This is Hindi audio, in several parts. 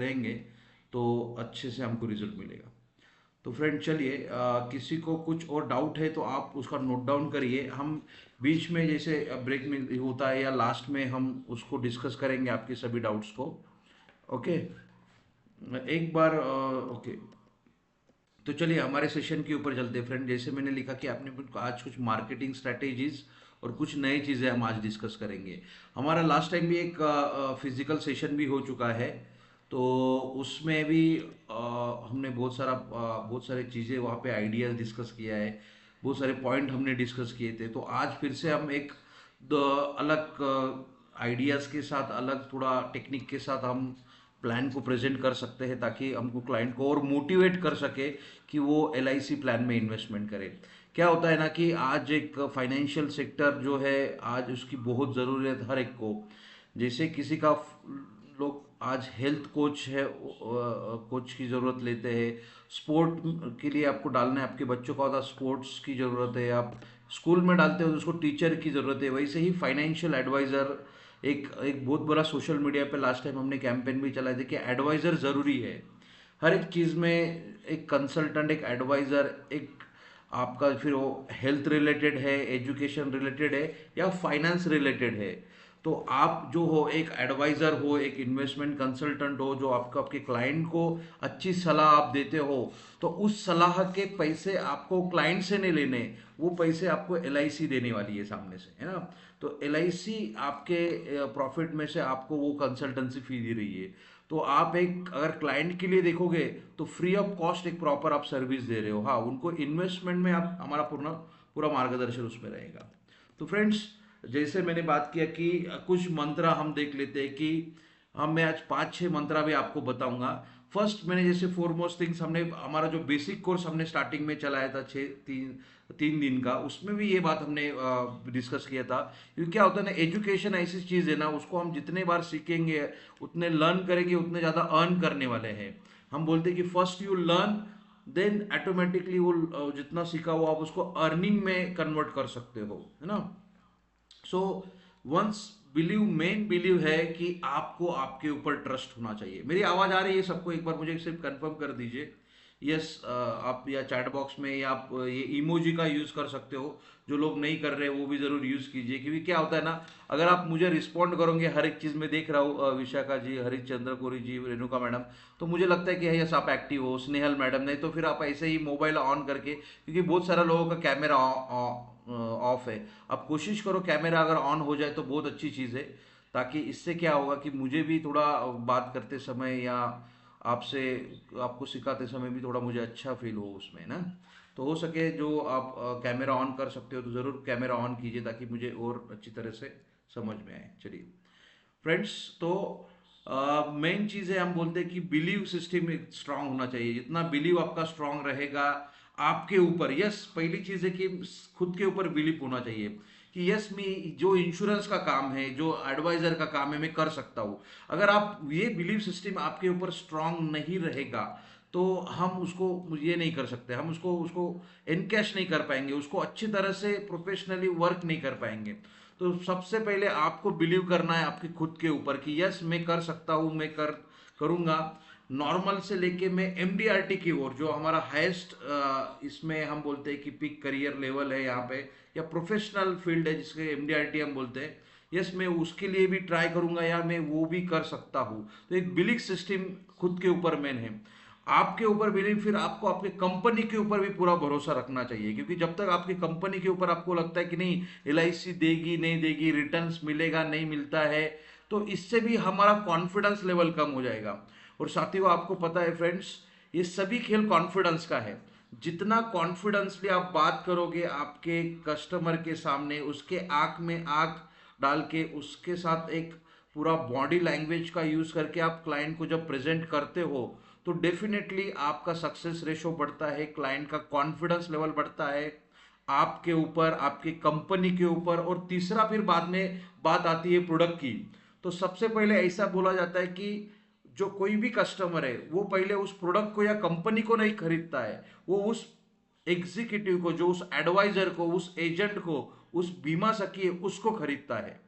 करेंगे तो अच्छे से हमको रिजल्ट मिलेगा। तो फ्रेंड चलिए, किसी को कुछ और डाउट है तो आप उसका नोट डाउन करिए। हम बीच में जैसे ब्रेक में होता है या लास्ट में हम उसको डिस्कस करेंगे आपके सभी डाउट्स को। ओके, एक बार ओके। तो चलिए हमारे सेशन के ऊपर चलते हैं फ्रेंड। जैसे मैंने लिखा कि आपने आज कुछ मार्केटिंग स्ट्रैटेजीज और कुछ नई चीज़ें हम आज डिस्कस करेंगे। हमारा लास्ट टाइम भी एक फिजिकल सेशन भी हो चुका है, तो उसमें भी हमने बहुत सारे चीज़ें वहाँ पे आइडियाज़ डिस्कस किया है, बहुत सारे पॉइंट हमने डिस्कस किए थे। तो आज फिर से हम एक अलग आइडियाज़ के साथ, अलग थोड़ा टेक्निक के साथ हम प्लान को प्रेजेंट कर सकते हैं, ताकि हमको क्लाइंट को और मोटिवेट कर सके कि वो LIC प्लान में इन्वेस्टमेंट करे। क्या होता है ना कि आज एक फाइनेंशियल सेक्टर जो है, आज उसकी बहुत ज़रूरत हर एक को। जैसे किसी का लोग आज हेल्थ कोच है, कोच की ज़रूरत लेते हैं। स्पोर्ट के लिए आपको डालना है, आपके बच्चों का होता स्पोर्ट्स की ज़रूरत है, आप स्कूल में डालते हो तो उसको टीचर की ज़रूरत है। वैसे ही फाइनेंशियल एडवाइज़र एक एक बहुत बड़ा सोशल मीडिया पे लास्ट टाइम हमने कैंपेन भी चलाए थे कि एडवाइज़र ज़रूरी है हर एक चीज़ में। एक कंसल्टेंट, एक एडवाइज़र, एक आपका फिर वो हेल्थ रिलेटेड है, एजुकेशन रिलेटेड है या फाइनेंस रिलेटेड है। तो आप जो हो, एक एडवाइज़र हो, एक इन्वेस्टमेंट कंसल्टेंट हो, जो आपको आपके क्लाइंट को अच्छी सलाह आप देते हो, तो उस सलाह के पैसे आपको क्लाइंट से नहीं लेने, वो पैसे आपको LIC देने वाली है सामने से, है ना। तो LIC आपके प्रॉफिट में से आपको वो कंसल्टेंसी फी दे रही है। तो आप एक अगर क्लाइंट के लिए देखोगे तो फ्री ऑफ कॉस्ट एक प्रॉपर आप सर्विस दे रहे हो। हाँ, उनको इन्वेस्टमेंट में आप हमारा पूरा पूरा मार्गदर्शन उसमें रहेगा। तो फ्रेंड्स, जैसे मैंने बात किया कि कुछ मंत्र हम देख लेते हैं कि हम मैं आज 5-6 मंत्रा भी आपको बताऊंगा। फर्स्ट, मैंने जैसे फोरमोस्ट थिंग्स, हमने हमारा जो बेसिक कोर्स हमने स्टार्टिंग में चलाया था 3 दिन का, उसमें भी ये बात हमने डिस्कस किया था। क्योंकि क्या होता है ना, एजुकेशन ऐसी चीज़ है ना, उसको हम जितने बार सीखेंगे, उतने लर्न करेंगे, उतने ज़्यादा अर्न करने वाले हैं। हम बोलते हैं कि first you learn, then automatically वो जितना सीखा हुआ आप उसको अर्निंग में कन्वर्ट कर सकते हो, है ना। So once believe, main believe है कि आपको आपके ऊपर ट्रस्ट होना चाहिए। मेरी आवाज आ रही है सबको? एक बार मुझे सिर्फ कंफर्म कर दीजिए। यस, आप या चैट बॉक्स में या आप ये इमोजी का यूज कर सकते हो। जो लोग नहीं कर रहे वो भी जरूर यूज कीजिए, क्योंकि क्या होता है ना, अगर आप मुझे रिस्पॉन्ड करोगे हर एक चीज में, देख रहा हूँ विशाखा जी, हरिश्चंद्र कोरी जी, रेणुका मैडम, तो मुझे लगता है कि यस आप एक्टिव हो। स्नेहल मैडम, नहीं तो फिर आप ऐसे ही मोबाइल ऑन करके, क्योंकि बहुत सारा लोगों का कैमरा ऑफ है, आप कोशिश करो कैमरा अगर ऑन हो जाए तो बहुत अच्छी चीज़ है। ताकि इससे क्या होगा कि मुझे भी थोड़ा बात करते समय या आपसे, आपको सिखाते समय भी थोड़ा मुझे अच्छा फील हो उसमें ना। तो हो सके जो आप कैमरा ऑन कर सकते हो तो ज़रूर कैमरा ऑन कीजिए, ताकि मुझे और अच्छी तरह से समझ में आए। चलिए फ्रेंड्स, तो मेन चीज़ है, हम बोलते हैं कि बिलीव सिस्टम स्ट्रांग होना चाहिए। जितना बिलीव आपका स्ट्रांग रहेगा आपके ऊपर, यस, पहली चीज़ है कि खुद के ऊपर बिलीव होना चाहिए कि यस मैं जो इंश्योरेंस का काम है, जो एडवाइजर का काम है, मैं कर सकता हूँ। अगर आप ये बिलीव सिस्टम आपके ऊपर स्ट्रांग नहीं रहेगा तो हम उसको ये नहीं कर सकते, हम उसको उसको इनकैश नहीं कर पाएंगे, उसको अच्छी तरह से प्रोफेशनली वर्क नहीं कर पाएंगे। तो सबसे पहले आपको बिलीव करना है आपके खुद के ऊपर कि यस मैं कर सकता हूँ, मैं करूँगा। नॉर्मल से लेके मैं MDRT की ओर, जो हमारा हाईएस्ट इसमें हम बोलते हैं कि पिक करियर लेवल है यहाँ पे, या प्रोफेशनल फील्ड है जिसके MDRT हम बोलते हैं, यस मैं उसके लिए भी ट्राई करूंगा या मैं वो भी कर सकता हूँ। तो एक बिलीव सिस्टम खुद के ऊपर मेन है। आपके ऊपर बिलीव, फिर आपको आपके कंपनी के ऊपर भी पूरा भरोसा रखना चाहिए, क्योंकि जब तक आपकी कंपनी के ऊपर आपको लगता है कि नहीं LIC देगी नहीं देगी, रिटर्न्स मिलेगा नहीं मिलता है, तो इससे भी हमारा कॉन्फिडेंस लेवल कम हो जाएगा। और साथियों, आपको पता है फ्रेंड्स, ये सभी खेल कॉन्फिडेंस का है। जितना कॉन्फिडेंसली आप बात करोगे आपके कस्टमर के सामने, उसके आंख में आंख डाल के, उसके साथ एक पूरा बॉडी लैंग्वेज का यूज करके आप क्लाइंट को जब प्रेजेंट करते हो, तो डेफिनेटली आपका सक्सेस रेशो बढ़ता है, क्लाइंट का कॉन्फिडेंस लेवल बढ़ता है आपके ऊपर, आपकी कंपनी के ऊपर। और तीसरा, फिर बाद में बात आती है प्रोडक्ट की। तो सबसे पहले ऐसा बोला जाता है कि जो कोई भी कस्टमर है वो पहले उस प्रोडक्ट को या कंपनी को नहीं खरीदता है, वो उस एग्जीक्यूटिव को, जो उस एडवाइजर को, उस एजेंट को, उस बीमा सखी है, उसको खरीदता है।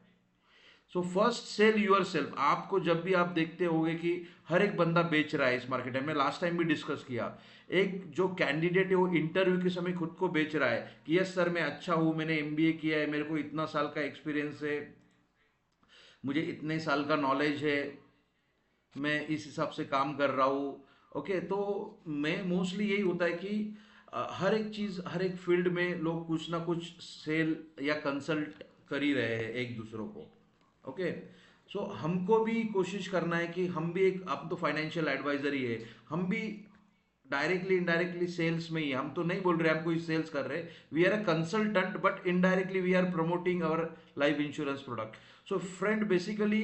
So first sell yourself. आपको जब भी आप देखते होगे कि हर एक बंदा बेच रहा है इस मार्केट में, लास्ट टाइम भी डिस्कस किया, एक जो कैंडिडेट है वो इंटरव्यू के समय खुद को बेच रहा है कि यस सर मैं अच्छा हूँ, मैंने एमबीए किया है, मेरे को इतना साल का एक्सपीरियंस है, मुझे इतने साल का नॉलेज है, मैं इस हिसाब से काम कर रहा हूँ। ओके, तो मैं मोस्टली यही होता है कि हर एक चीज़, हर एक फील्ड में लोग कुछ ना कुछ सेल या कंसल्ट कर ही रहे हैं एक दूसरों को। ओके, सो हमको भी कोशिश करना है कि हम भी एक, अब तो फाइनेंशियल एडवाइजर ही है, हम भी डायरेक्टली इनडायरेक्टली सेल्स में ही, हम तो नहीं बोल रहे हम कोई सेल्स कर रहे, we are a consultant, but indirectly we are promoting our life insurance product. So friend, basically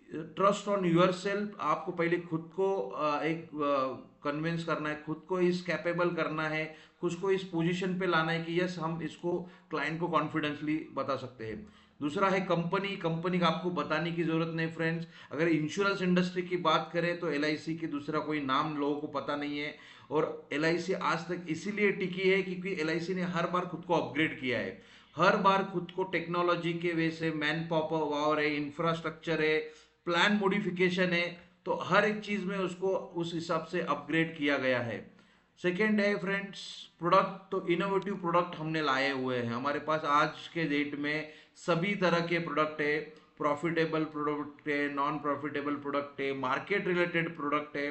trust on yourself. आपको पहले खुद को एक कन्विंस करना है, खुद को इस कैपेबल करना है, खुद को इस पोजीशन पे लाना है कि यस हम इसको क्लाइंट को कॉन्फिडेंसली बता सकते हैं। दूसरा है कंपनी। कंपनी का आपको बताने की जरूरत नहीं फ्रेंड्स। अगर इंश्योरेंस इंडस्ट्री की बात करें तो एलआईसी की दूसरा कोई नाम लोगों को पता नहीं है, और एलआईसी आज तक इसीलिए टिकी है क्योंकि एलआईसी ने हर बार खुद को अपग्रेड किया है, हर बार खुद को टेक्नोलॉजी के वे से, मैन पावर है, इंफ्रास्ट्रक्चर है, प्लान मॉडिफिकेशन है, तो हर एक चीज में उसको उस हिसाब से अपग्रेड किया गया है। सेकेंड है फ्रेंड्स प्रोडक्ट। तो इनोवेटिव प्रोडक्ट हमने लाए हुए हैं, हमारे पास आज के डेट में सभी तरह के प्रोडक्ट है, प्रॉफिटेबल प्रोडक्ट है, नॉन प्रॉफिटेबल प्रोडक्ट है, मार्केट रिलेटेड प्रोडक्ट है,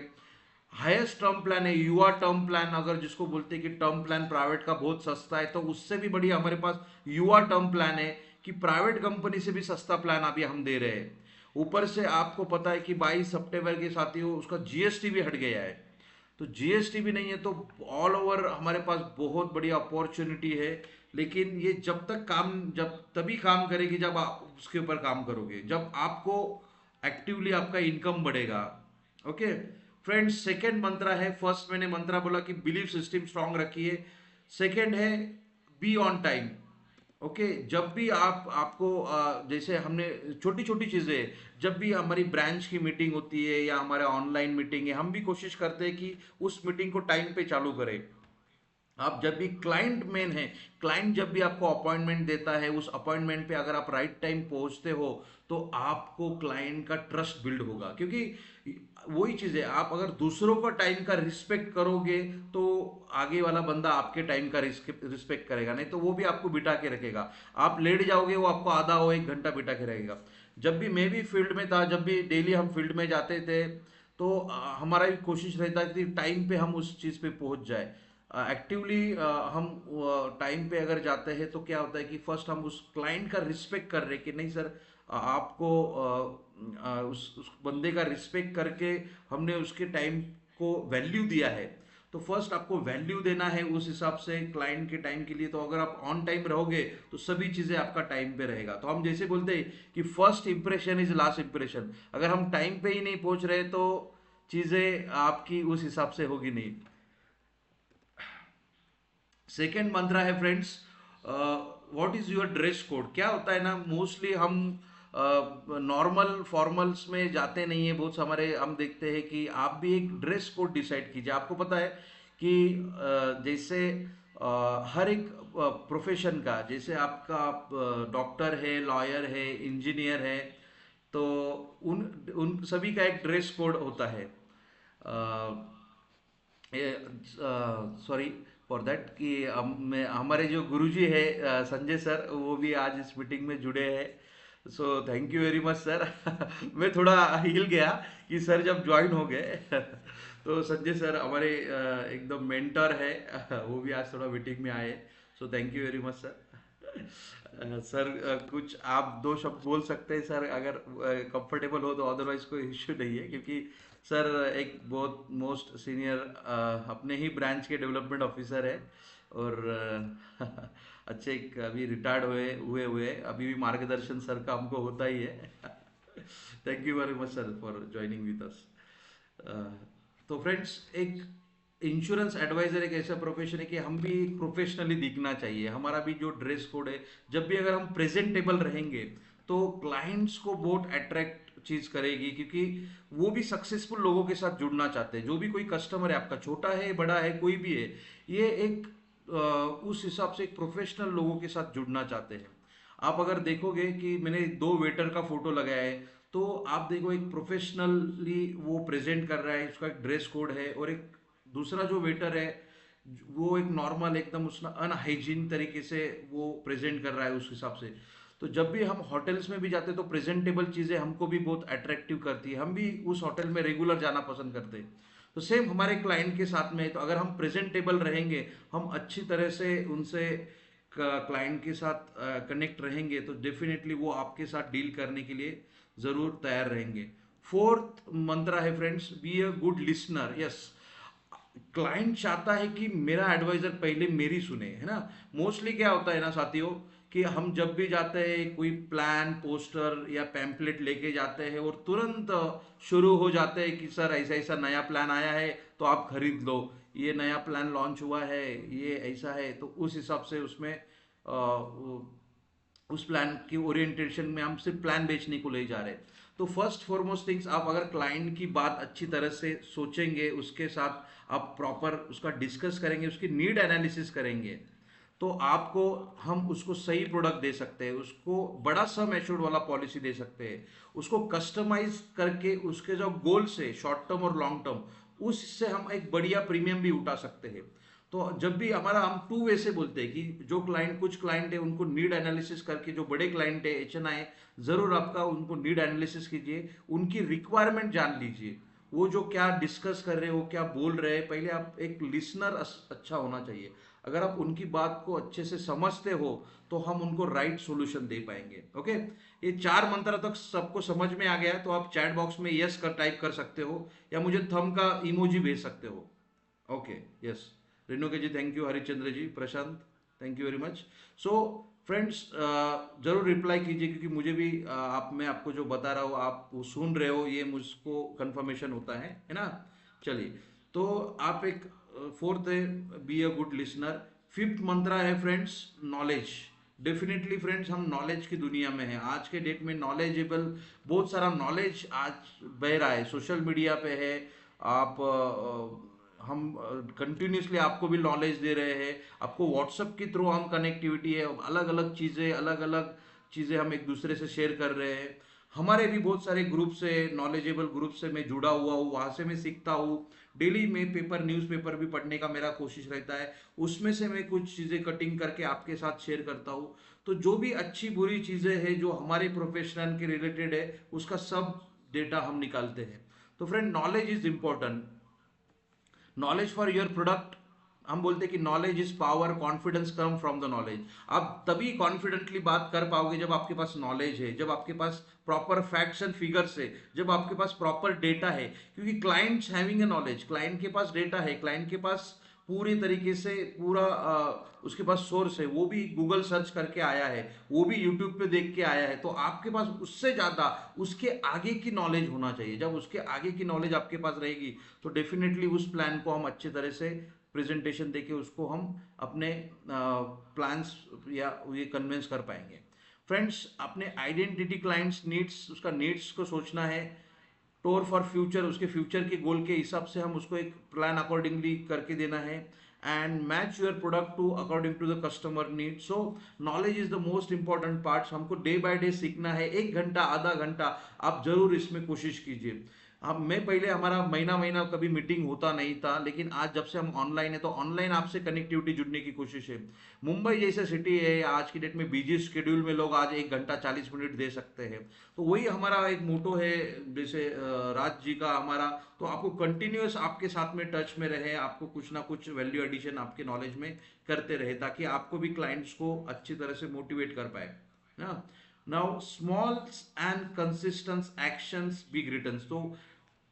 हाईएस्ट टर्म प्लान है, युवा टर्म प्लान, अगर जिसको बोलते हैं कि टर्म प्लान प्राइवेट का बहुत सस्ता है, तो उससे भी बढ़िया हमारे पास युवा टर्म प्लान है कि प्राइवेट कंपनी से भी सस्ता प्लान अभी हम दे रहे हैं। ऊपर से आपको पता है कि 22 सितंबर के साथ ही उसका जीएसटी भी हट गया है, तो जीएसटी भी नहीं है, तो ऑल ओवर हमारे पास बहुत बड़ी अपॉर्चुनिटी है। लेकिन ये जब तक काम, जब तभी काम करेगी जब आप उसके ऊपर काम करोगे, जब आपको एक्टिवली आपका इनकम बढ़ेगा। ओके फ्रेंड्स, सेकेंड मंत्रा है, फर्स्ट मैंने मंत्रा बोला कि बिलीव सिस्टम स्ट्रांग रखिए, सेकेंड है बी ऑन टाइम। ओके, जब भी आपको जैसे हमने छोटी छोटी चीजें, जब भी हमारी ब्रांच की मीटिंग होती है या हमारे ऑनलाइन मीटिंग है, हम भी कोशिश करते हैं कि उस मीटिंग को टाइम पे चालू करें। आप जब भी क्लाइंट मेन है, क्लाइंट जब भी आपको अपॉइंटमेंट देता है, उस अपॉइंटमेंट पे अगर आप राइट टाइम पहुंचते हो तो आपको क्लाइंट का ट्रस्ट बिल्ड होगा, क्योंकि वही चीज है, आप अगर दूसरों का टाइम का रिस्पेक्ट करोगे तो आगे वाला बंदा आपके टाइम का रिस्पेक्ट करेगा, नहीं तो वो भी आपको बिठा के रखेगा। आप लेट जाओगे, वो आपको आधा हो एक घंटा बिठा के रहेगा। जब भी मैं भी फील्ड में था, जब भी डेली हम फील्ड में जाते थे, तो हमारा भी कोशिश रहता है कि टाइम पे हम उस चीज़ पे पहुंच जाए। एक्टिवली हम टाइम पे अगर जाते हैं तो क्या होता है कि फर्स्ट हम उस क्लाइंट का रिस्पेक्ट कर रहे हैं कि नहीं सर, आपको उस बंदे का रिस्पेक्ट करके हमने उसके टाइम को वैल्यू दिया है, तो फर्स्ट आपको वैल्यू देना है उस हिसाब से क्लाइंट के टाइम के लिए। तो अगर आप ऑन टाइम रहोगे तो सभी चीजें आपका टाइम पे रहेगा। तो हम जैसे बोलते हैं कि first impression is last impression, अगर हम टाइम पे ही नहीं पहुंच रहे तो चीजें आपकी उस हिसाब से होगी नहीं। सेकेंड मंत्रा है friends, what is your dress code. क्या होता है ना, मोस्टली हम नॉर्मल फॉर्मल्स में जाते नहीं है, बहुत हमारे हम देखते हैं कि आप भी एक ड्रेस कोड डिसाइड कीजिए। आपको पता है कि जैसे हर एक प्रोफेशन का, जैसे आपका डॉक्टर है, लॉयर है, इंजीनियर है, तो उन उन सभी का एक ड्रेस कोड होता है। सॉरी फॉर दैट कि हमारे जो गुरुजी है संजय सर, वो भी आज इस मीटिंग में जुड़े हैं। So thank you very much sir. मैं थोड़ा हिल गया कि सर जब ज्वाइन हो गए। तो संजय सर हमारे एकदम मेंटर है, वो भी आज थोड़ा मीटिंग में आए। So thank you very much sir. Sir कुछ आप दो शब्द बोल सकते हैं सर, अगर कंफर्टेबल हो तो, अदरवाइज कोई इश्यू नहीं है, क्योंकि सर एक बहुत मोस्ट सीनियर अपने ही ब्रांच के डेवलपमेंट ऑफिसर है, और अच्छे अभी रिटायर्ड हुए हुए अभी भी मार्गदर्शन सर का हमको होता ही है। Thank you very much sir for joining with us. तो फ्रेंड्स, एक इंश्योरेंस एडवाइजर एक ऐसा प्रोफेशन है कि हम भी प्रोफेशनली दिखना चाहिए। हमारा भी जो ड्रेस कोड है, जब भी अगर हम प्रेजेंटेबल रहेंगे तो क्लाइंट्स को बहुत अट्रैक्ट चीज करेगी, क्योंकि वो भी सक्सेसफुल लोगों के साथ जुड़ना चाहते हैं। जो भी कोई कस्टमर है आपका, छोटा है बड़ा है कोई भी है, ये एक उस हिसाब से एक प्रोफेशनल लोगों के साथ जुड़ना चाहते हैं। आप अगर देखोगे कि मैंने दो वेटर का फोटो लगाया है, तो आप देखो एक प्रोफेशनली वो प्रेजेंट कर रहा है, उसका एक ड्रेस कोड है, और एक दूसरा जो वेटर है वो एक नॉर्मल एकदम उसका अनहाइजीन तरीके से वो प्रेजेंट कर रहा है उस हिसाब से। तो जब भी हम होटल्स में भी जाते हैं तो प्रेजेंटेबल चीज़ें हमको भी बहुत अट्रैक्टिव करती है, हम भी उस होटल में रेगुलर जाना पसंद करते हैं। तो सेम हमारे क्लाइंट के साथ में, तो अगर हम प्रेजेंटेबल रहेंगे, हम अच्छी तरह से उनसे क्लाइंट के साथ कनेक्ट रहेंगे, तो डेफिनेटली वो आपके साथ डील करने के लिए ज़रूर तैयार रहेंगे। फोर्थ मंत्र है friends, B a good listener. Yes, client चाहता है कि मेरा एडवाइजर पहले मेरी सुने, है ना। मोस्टली क्या होता है ना साथियों, कि हम जब भी जाते हैं कोई प्लान पोस्टर या पैम्पलेट लेके जाते हैं और तुरंत शुरू हो जाते हैं कि सर ऐसा ऐसा नया प्लान आया है तो आप खरीद लो, ये नया प्लान लॉन्च हुआ है, ये ऐसा है, तो उस हिसाब से उसमें उस प्लान की ओरिएंटेशन में हम सिर्फ प्लान बेचने को ले जा रहे हैं। तो फर्स्ट फॉरमोस्ट थिंग्स, आप अगर क्लाइंट की बात अच्छी तरह से सोचेंगे, उसके साथ आप प्रॉपर उसका डिस्कस करेंगे, उसकी नीड एनालिसिस करेंगे, तो आपको हम उसको सही प्रोडक्ट दे सकते हैं, उसको बड़ा सम एश्योर्ड वाला पॉलिसी दे सकते हैं, उसको कस्टमाइज करके उसके जो गोल्स है शॉर्ट टर्म और लॉन्ग टर्म, उससे हम एक बढ़िया प्रीमियम भी उठा सकते हैं। तो जब भी हमारा, हम टू वे से बोलते हैं कि जो क्लाइंट, कुछ क्लाइंट है उनको नीड एनालिसिस करके, जो बड़े क्लाइंट है HNI, जरूर आपका उनको नीड एनालिसिस कीजिए, उनकी रिक्वायरमेंट जान लीजिए, वो जो क्या डिस्कस कर रहे हैं, वो क्या बोल रहे हैं, पहले आप एक लिसनर अच्छा होना चाहिए। अगर आप उनकी बात को अच्छे से समझते हो तो हम उनको राइट सॉल्यूशन दे पाएंगे। ओके, ये चार मंत्र तक सबको समझ में आ गया है, तो आप चैट बॉक्स में यस कर टाइप कर सकते हो या मुझे थंब का इमोजी भेज सकते हो। Okay, yes, Renuka ji thank you, Harichandra ji, Prashant thank you very much. So friends, जरूर रिप्लाई कीजिए, क्योंकि मुझे भी मैं आपको जो बता रहा हूँ आप वो सुन रहे हो, ये मुझको कंफर्मेशन होता है ना। चलिए, तो आप एक फोर्थ है be a good listener. Fifth mantra है फ्रेंड्स, नॉलेज। डेफिनेटली फ्रेंड्स, हम नॉलेज की दुनिया में हैं आज के डेट में, नॉलेजेबल बहुत सारा नॉलेज आज बह रहा है, सोशल मीडिया पे है। आप हम कंटिन्यूसली आपको भी नॉलेज दे रहे हैं, आपको व्हाट्सएप के थ्रू हम कनेक्टिविटी है, अलग अलग चीज़ें हम एक दूसरे से शेयर कर रहे हैं। हमारे भी बहुत सारे ग्रुप से, नॉलेजेबल ग्रुप से मैं जुड़ा हुआ हूँ, वहाँ से मैं सीखता हूँ। डेली में पेपर, न्यूज़पेपर भी पढ़ने का मेरा कोशिश रहता है, उसमें से मैं कुछ चीज़ें कटिंग करके आपके साथ शेयर करता हूँ। तो जो भी अच्छी बुरी चीज़ें हैं जो हमारे प्रोफेशनल के रिलेटेड है, उसका सब डेटा हम निकालते हैं। तो friend, knowledge is important, knowledge for your product. हम बोलते हैं कि knowledge is power, confidence come from the knowledge. आप तभी कॉन्फिडेंटली बात कर पाओगे जब आपके पास नॉलेज है, जब आपके पास प्रॉपर फैक्ट्स एंड फिगर्स है, जब आपके पास प्रॉपर डेटा है। क्योंकि clients having a knowledge, client के पास डेटा है, क्लाइंट के पास पूरी तरीके से पूरा उसके पास सोर्स है, वो भी गूगल सर्च करके आया है, वो भी यूट्यूब पे देख के आया है। तो आपके पास उससे ज़्यादा उसके आगे की नॉलेज होना चाहिए। जब उसके आगे की नॉलेज आपके पास रहेगी तो डेफिनेटली उस प्लान को हम अच्छी तरह से प्रेजेंटेशन देके उसको हम अपने प्लान्स या ये कन्विंस कर पाएंगे। फ्रेंड्स, अपने आइडेंटिटी क्लाइंट्स नीड्स, उसका नीड्स को सोचना है, टोर फॉर फ्यूचर, उसके फ्यूचर के गोल के हिसाब से हम उसको एक प्लान अकॉर्डिंगली करके देना है, and match your product to according to the customer need. So knowledge is the most important part, हमको डे बाय डे सीखना है, 1 घंटा आधा घंटा आप जरूर इसमें कोशिश कीजिए। अब मैं पहले, हमारा महीना महीना कभी मीटिंग होता नहीं था, लेकिन आज जब से हम ऑनलाइन है तो ऑनलाइन आपसे कनेक्टिविटी जुड़ने की कोशिश है। मुंबई जैसे सिटी है, आज की डेट में बिजी शेड्यूल में लोग आज 1 घंटा 40 मिनट दे सकते हैं। तो वही हमारा एक मोटो है, जैसे राज जी का हमारा, तो आपको कंटिन्यूस आपके साथ में टच में रहे, आपको कुछ ना कुछ वैल्यू एडिशन आपके नॉलेज में करते रहे, ताकि आपको भी क्लाइंट्स को अच्छी तरह से मोटिवेट कर पाए ना। Now small and consistent actions big returns. तो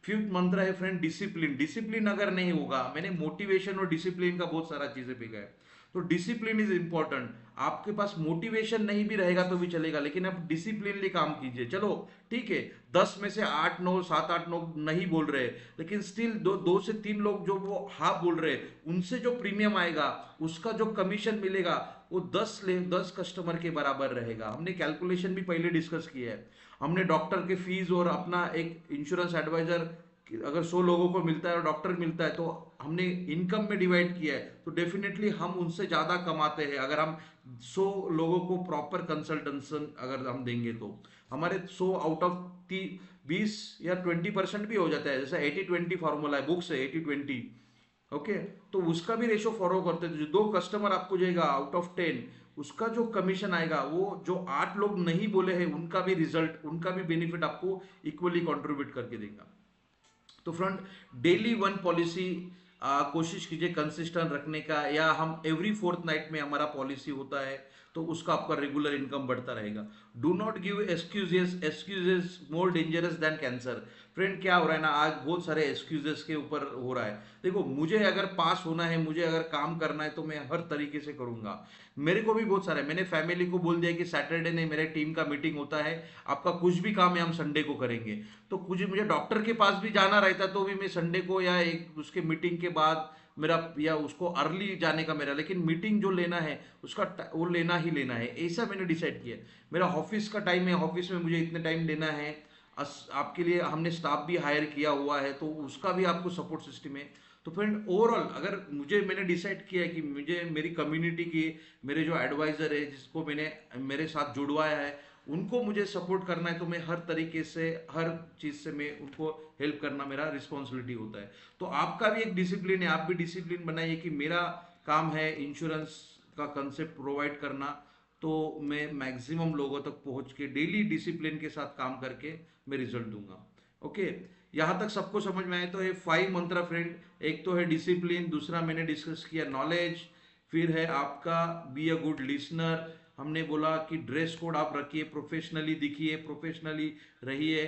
फिफ्थ मंत्र है फ्रेंड, डिसिप्लिन। डिसिप्लिन अगर नहीं होगा, मैंने मोटिवेशन और डिसिप्लिन का बहुत सारा चीजें भी है, तो डिसिप्लिन इज इंपॉर्टेंट। आपके पास मोटिवेशन नहीं भी रहेगा तो भी चलेगा, लेकिन आप डिसिप्लिनली काम कीजिए। चलो ठीक है, 10 में से 8 9 7 8 9 नहीं बोल रहे, लेकिन स्टिल 2 से 3 लोग जो वो हाँ बोल रहे, उनसे जो प्रीमियम आएगा, उसका जो कमीशन मिलेगा, वो 10 कस्टमर के बराबर रहेगा। हमने कैलकुलेशन भी पहले डिस्कस किया है, हमने डॉक्टर के फीस और अपना एक इंश्योरेंस एडवाइजर अगर 100 लोगों को मिलता है और डॉक्टर मिलता है तो हमने इनकम में डिवाइड किया है, तो डेफिनेटली हम उनसे ज़्यादा कमाते हैं। अगर हम 100 लोगों को प्रॉपर कंसल्टेशन अगर हम देंगे तो हमारे 100 आउट ऑफ 20 या 20% भी हो जाता है। जैसा 80-20 फार्मूला है, बुक्स है 80-20। ओके, तो उसका भी रेशो फॉलो करते हैं। जो 2 कस्टमर आपको जाएगा आउट ऑफ 10, उसका जो कमीशन आएगा वो जो 8 लोग नहीं बोले हैं उनका भी रिजल्ट, उनका भी बेनिफिट आपको इक्वली कंट्रीब्यूट करके देगा। तो फ्रेंड, डेली वन पॉलिसी कोशिश कीजिए कंसिस्टेंट रखने का, या हम एवरी फोर्थ नाइट में हमारा पॉलिसी होता है तो उसका आपका रेगुलर इनकम बढ़ता रहेगा। Do not give excuses, excuses more dangerous than cancer. Friend, क्या हो रहा है ना, आज बहुत सारे एक्सक्यूजेस के ऊपर हो रहा है। देखो, मुझे अगर पास होना है, मुझे अगर काम करना है तो मैं हर तरीके से करूंगा। मेरे को भी बहुत सारे, मैंने फैमिली को बोल दिया कि सैटरडे ने मेरे टीम का मीटिंग होता है, आपका कुछ भी काम है हम संडे को करेंगे। तो कुछ मुझे डॉक्टर के पास भी जाना रहता तो भी मैं संडे को, या एक उसके मीटिंग के बाद मेरा, या उसको अर्ली जाने का मेरा, लेकिन मीटिंग जो लेना है उसका वो लेना ही लेना है, ऐसा मैंने डिसाइड किया। मेरा ऑफिस का टाइम है, ऑफिस में मुझे इतने टाइम देना है। आपके लिए हमने स्टाफ भी हायर किया हुआ है तो उसका भी आपको सपोर्ट सिस्टम है। तो फ्रेंड, ओवरऑल अगर मुझे, मैंने डिसाइड किया है कि मुझे मेरी कम्युनिटी की, मेरे जो एडवाइजर है जिसको मैंने मेरे साथ जुड़वाया है, उनको मुझे सपोर्ट करना है, तो मैं हर तरीके से, हर चीज़ से मैं उनको हेल्प करना मेरा रिस्पॉन्सिबिलिटी होता है। तो आपका भी एक डिसिप्लिन है, आप भी डिसिप्लिन बनाइए कि मेरा काम है इंश्योरेंस का कंसेप्ट प्रोवाइड करना। तो मैं मैक्सिमम लोगों तक पहुंच के डेली डिसिप्लिन के साथ काम करके मैं रिजल्ट दूंगा। ओके, यहाँ तक सबको समझ में आए तो ये 5 मंत्र फ्रेंड। एक तो है डिसिप्लिन, दूसरा मैंने डिस्कस किया नॉलेज, फिर है आपका बी अ गुड लिसनर, हमने बोला कि ड्रेस कोड आप रखिए, प्रोफेशनली दिखिए, प्रोफेशनली रहिए,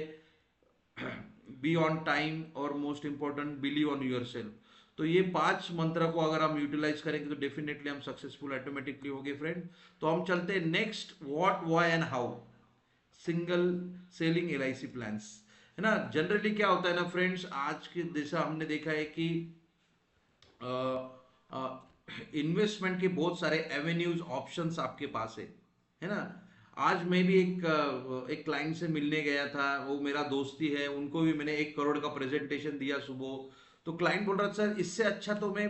बी ऑन टाइम, और most important believe on your self. तो ये 5 मंत्र को अगर हम यूटिलाइज करेंगे तो डेफिनेटली हम सक्सेसफुल ऑटोमेटिकली होंगे फ्रेंड। तो हम चलते हैं next, what why and how single selling LIC plans, है ना। जनरली क्या होता है ना फ्रेंड्स, आज के जैसा हमने देखा है कि इन्वेस्टमेंट के बहुत सारे एवेन्यूज, ऑप्शंस आपके पास है ना। आज मैं भी एक क्लाइंट से मिलने गया था, वो मेरा दोस्ती है, उनको भी मैंने 1 करोड़ का प्रेजेंटेशन दिया सुबह। तो क्लाइंट बोल रहा था, सर इससे अच्छा तो मैं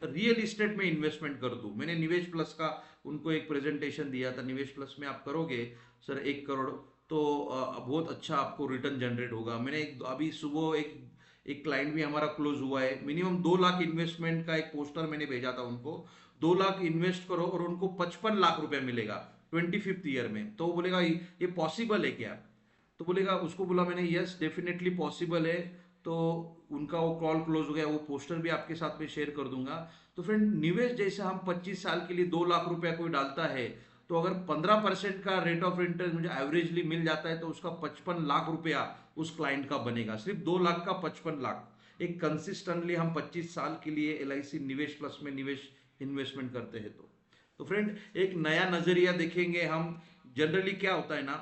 रियल इस्टेट में इन्वेस्टमेंट कर दूं। मैंने निवेश प्लस का उनको एक प्रेजेंटेशन दिया था, निवेश प्लस में आप करोगे सर 1 करोड़ तो बहुत अच्छा आपको रिटर्न जनरेट होगा। मैंने अभी सुबह एक क्लाइंट भी हमारा क्लोज हुआ है, मिनिमम 2 लाख इन्वेस्टमेंट का एक पोस्टर मैंने भेजा था उनको। 2 लाख इन्वेस्ट करो और उनको 55 लाख रुपया मिलेगा 25th ईयर में। तो वो बोलेगा ये पॉसिबल है क्या? तो बोलेगा, उसको बोला मैंने यस डेफिनेटली पॉसिबल है। तो उनका वो कॉल क्लोज हो गया, वो पोस्टर भी आपके साथ में शेयर कर दूंगा। तो फ्रेंड, निवेश जैसे हम 25 साल के लिए 2 लाख रुपया कोई डालता है, तो अगर 15% का रेट ऑफ इंटरेस्ट मुझे एवरेजली मिल जाता है तो उसका 55 लाख रुपया उस क्लाइंट का बनेगा। सिर्फ 2 लाख का 55 लाख। एक कंसिस्टेंटली हम 25 साल के लिए एलआईसी निवेश प्लस में निवेश इन्वेस्टमेंट करते हैं तो फ्रेंड, एक नया नजरिया देखेंगे हम। जनरली क्या होता है ना,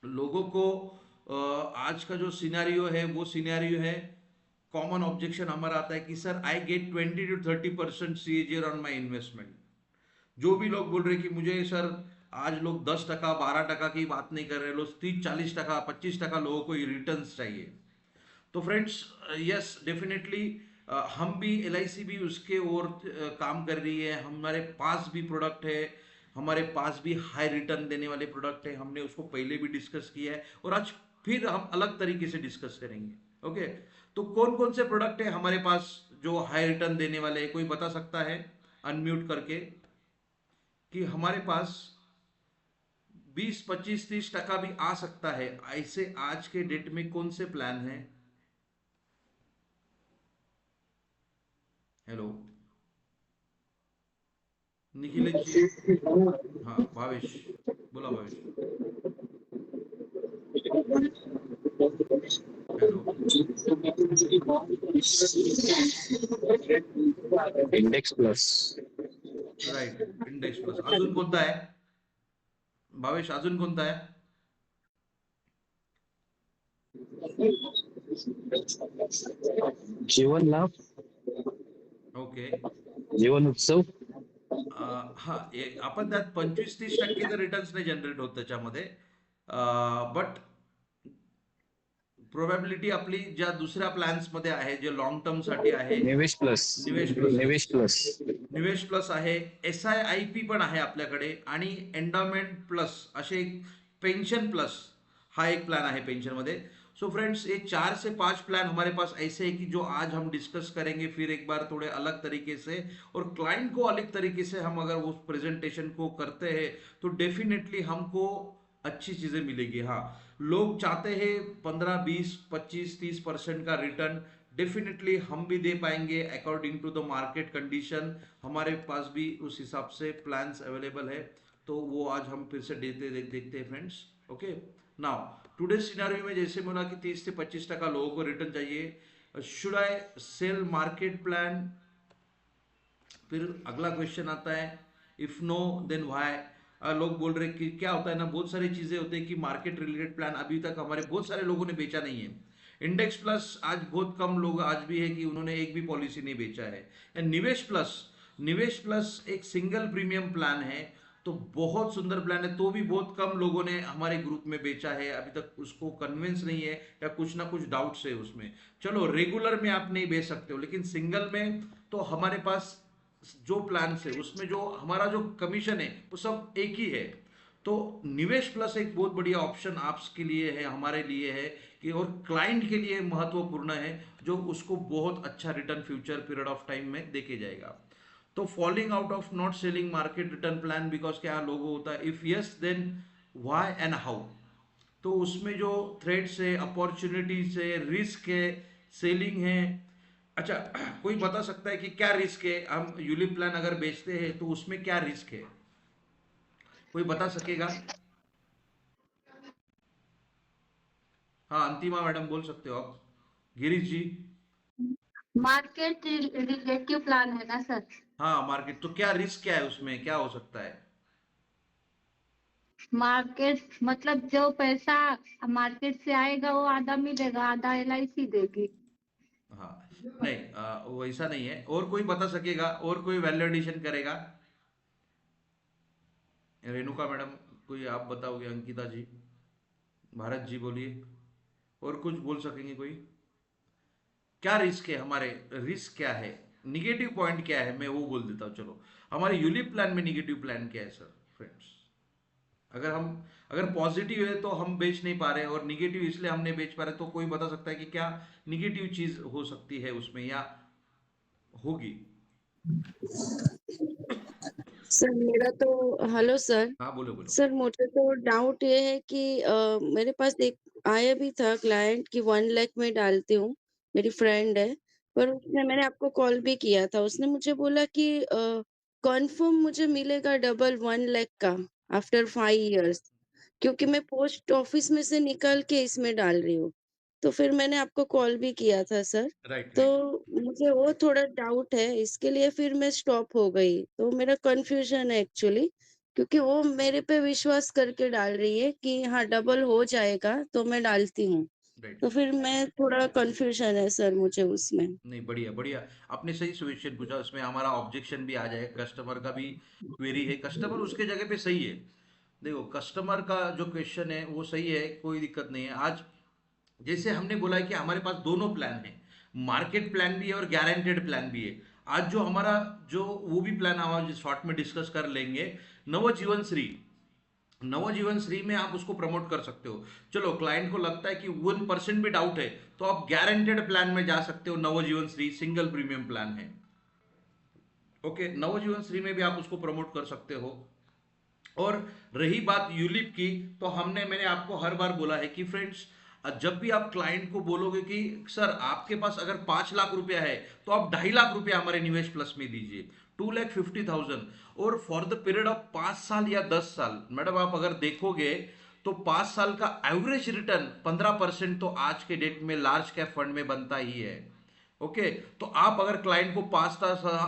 लोगों को आज का जो सिनेरियो है वो सिनेरियो है, कॉमन ऑब्जेक्शन हमारा आता है कि sir I get 20 to 30% CAGR on my investment. जो भी लोग बोल रहे कि मुझे सर, आज लोग 10% 12% की बात नहीं कर रहे, लोग 30-40% 25% लोगों को रिटर्न चाहिए। तो फ्रेंड्स, यस डेफिनेटली हम भी LIC भी उसके ओर काम कर रही है। हमारे पास भी प्रोडक्ट है, हमारे पास भी हाई रिटर्न देने वाले प्रोडक्ट है, हमने उसको पहले भी डिस्कस किया है और आज फिर हम अलग तरीके से डिस्कस करेंगे। ओके, तो कौन कौन से प्रोडक्ट है हमारे पास जो हाई रिटर्न देने वाले हैं, कोई बता सकता है अनम्यूट करके कि हमारे पास 20, 25, 30% भी आ सकता है, ऐसे आज के डेट में कौन से प्लान है? हेलो निखिलेश जी। हाँ भावेश, बोला Bhavesh. Hello. Index plus. Right, index plus, अजून कोणता आहे भावेश, अजून कोणता आहे? जीवन लाभ, ओके, जीवन उत्सव. हा आपण त्यात 25-30% तर रिटर्न्स नाही जनरेट होत त्याच्यामध्ये, बट प्रोबॅबिलिटी आपली ज्या दुसऱ्या प्लॅन्स मध्ये आहे, जे लॉंग टर्म साठी आहे, निवेश plus. Nivesh plus Nivesh plus. Nivesh plus आहे, SIIP पण आहे आपल्याकडे, आणि एंडामेंट प्लस असे पेंशन प्लस हा एक प्लान है पेंशन मध्ये. सो फ्रेंड्स, ये 4 से 5 प्लान हमारे पास ऐसे हैं कि जो आज हम डिस्कस करेंगे फिर एक बार थोड़े अलग तरीके से, और क्लाइंट को अलग तरीके से हम अगर उस प्रेजेंटेशन को करते हैं तो डेफिनेटली हमको अच्छी चीजें मिलेगी. हाँ, लोग चाहते हैं 15, 20, 25, 30% का रिटर्न. डेफिनेटली हम भी दे पाएंगे according to the market condition. हमारे पास भी उस हिसाब से प्लान्स अवेलेबल है, तो वो आज हम फिर से देखते हैं friends. Okay, now today scenario में जैसे बोला कि 30 से 25% लोगों को रिटर्न चाहिए. Should I sell market plan? फिर अगला क्वेश्चन आता है, इफ नो देन व्हाई. लोग बोल रहे कि क्या होता है ना, बहुत सारी चीजें होती है कि मार्केट रिलेटेड प्लान अभी तक हमारे बहुत सारे लोगों ने बेचा नहीं है. इंडेक्स प्लस आज बहुत कम लोग आज भी है कि उन्होंने एक भी पॉलिसी नहीं बेचा है. निवेश प्लस, निवेश प्लस एक सिंगल प्रीमियम प्लान है, तो बहुत सुंदर प्लान है, तो भी बहुत कम लोगों ने हमारे ग्रुप में बेचा है अभी तक. उसको कन्विंस नहीं है या कुछ ना कुछ डाउट्स है उसमें. चलो, रेगुलर में आप नहीं बेच सकते हो, लेकिन सिंगल में तो हमारे पास जो प्लान है उसमें जो हमारा जो कमीशन है वो सब एक ही है. तो निवेश प्लस एक बहुत बढ़िया ऑप्शन आपके लिए है, हमारे लिए है कि, और क्लाइंट के लिए महत्वपूर्ण है, जो उसको बहुत अच्छा return future period of time में देके जाएगा. तो falling out of not selling market return plan because क्या लोगो होता है, if yes then why and how. तो उसमें जो थ्रेड्स है, अपॉर्चुनिटीज है, रिस्क है, सेलिंग है. अच्छा, कोई बता सकता है कि क्या रिस्क है? हम यूलिप प्लान अगर बेचते हैं तो उसमें क्या रिस्क है? कोई बता सकेगा? हाँ, अंतिमा मैडम बोल सकते हो आप. गिरीश जी. मार्केट रिलेटिव प्लान है ना सर? हाँ, मार्केट, तो क्या रिस्क क्या है उसमें, क्या हो सकता है? मार्केट मतलब जो पैसा मार्केट से आएगा वो आधा मिलेगा, आधा LIC देगी. हाँ, नहीं, वैसा नहीं है. और कोई बता सकेगा? और कोई वैल्यूएडिशन करेगा? रेणुका मैडम, कोई आप बताओगे? अंकिता जी, भारत जी बोलिए. और कुछ बोल सकेंगे कोई? क्या रिस्क है हमारे, रिस्क क्या है, निगेटिव पॉइंट क्या है, मैं वो बोल देता हूँ. चलो, हमारे यूलिप प्लान में निगेटिव प्लान क्या है सर फ्रेंड्स? अगर हम, अगर पॉजिटिव है तो हम बेच नहीं पा रहे, और निगेटिव इसलिए हम नहीं बेच पा रहे, तो कोई बता सकता है कि क्या निगेटिव चीज हो सकती है उसमें या होगी? सर मेरा तो हेलो सर. हाँ, बोलो बोलो. सर मुझे तो डाउट ये है कि मेरे पास एक आया भी था क्लाइंट कि 1 लाख में डालती हूँ, मेरी फ्रेंड है. पर उसने मैंने आपको कॉल भी किया था, उसने मुझे बोला कि कंफर्म मुझे मिलेगा डबल 1 लाख का आफ्टर 5 इयर्स, क्योंकि मैं पोस्ट ऑफिस में से निकाल के इसमें डाल रही हूँ. तो फिर मैंने आपको कॉल भी किया था सर. राइट तो राइट. मुझे वो थोड़ा डाउट है, इसके लिए फिर मैं स्टॉप हो गई. तो मेरा कन्फ्यूजन है एक्चुअली, क्योंकि वो मेरे पे विश्वास करके डाल रही है कि हाँ डबल हो जाएगा, तो मैं डालती हूँ. राइट. तो फिर मैं थोड़ा कन्फ्यूजन है सर मुझे उसमें. नहीं, बढ़िया बढ़िया. आपने सही क्वेश्चन पूछा, उसमें हमारा ऑब्जेक्शन भी आ जाए, कस्टमर का भी क्वेरी है, कस्टमर उसके जगह पे सही है. देखो, कस्टमर का जो क्वेश्चन है वो सही है, कोई दिक्कत नहीं है. आज जैसे हमने बोला है कि हमारे पास दोनों प्लान है, मार्केट प्लान भी है और गारंटेड प्लान भी है. आज जो हमारा जो वो भी प्लान हम आज शॉर्ट में डिस्कस कर लेंगे, नवजीवन श्री. नवजीवन श्री में आप उसको प्रमोट कर सकते हो. चलो, क्लाइंट को लगता है कि 1% भी डाउट है तो आप गारंटेड प्लान में जा सकते हो. नवजीवन श्री सिंगल प्रीमियम प्लान है. ओके, नवजीवन श्री में भी आप उसको प्रमोट कर सकते हो. और रही बात यूलिप की, तो मैंने आपको हर बार बोला है कि फ्रेंड्स, जब भी आप क्लाइंट को बोलोगे कि सर आपके पास अगर 5 लाख रुपया है तो आप 2.5 लाख रुपया हमारे निवेश प्लस में दीजिए, 2,50,000, और फॉर द पीरियड ऑफ 5 साल या 10 साल. मैडम, आप अगर देखोगे तो 5 साल का एवरेज रिटर्न 15% तो आज के डेट में लार्ज कैप फंड में बनता ही है. ओके, तो आप अगर क्लाइंट को 5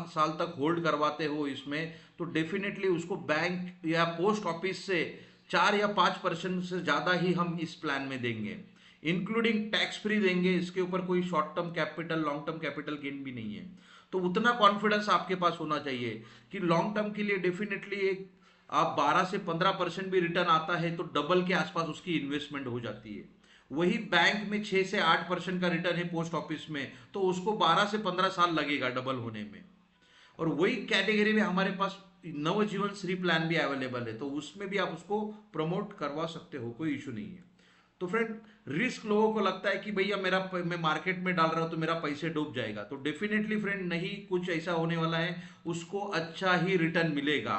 साल तक होल्ड करवाते हो इसमें, तो डेफिनेटली उसको बैंक या पोस्ट ऑफिस से 4 या 5% से ज़्यादा ही हम इस प्लान में देंगे, इंक्लूडिंग टैक्स फ्री देंगे. इसके ऊपर कोई short term capital, long term capital gain भी नहीं है. तो उतना कॉन्फिडेंस आपके पास होना चाहिए कि लॉन्ग टर्म के लिए डेफिनेटली एक, आप 12 से 15% भी रिटर्न आता है तो डबल के आसपास उसकी इन्वेस्टमेंट हो जाती है. वही बैंक में 6 से 8% का रिटर्न है पोस्ट ऑफिस में, तो उसको 12 से 15 साल लगेगा डबल होने में। और वही कैटेगरी में हमारे पास नवजीवन श्री प्लान भी अवेलेबल है, तो उसमें भी आप उसको प्रमोट करवा सकते हो, कोई इशू नहीं है। तो फ्रेंड, रिस्क लोगों को लगता है कि भैया मैं मार्केट में डाल रहा हूं तो मेरा पैसे डूब जाएगा, तो डेफिनेटली फ्रेंड नहीं, कुछ ऐसा होने वाला है, उसको अच्छा ही रिटर्न मिलेगा।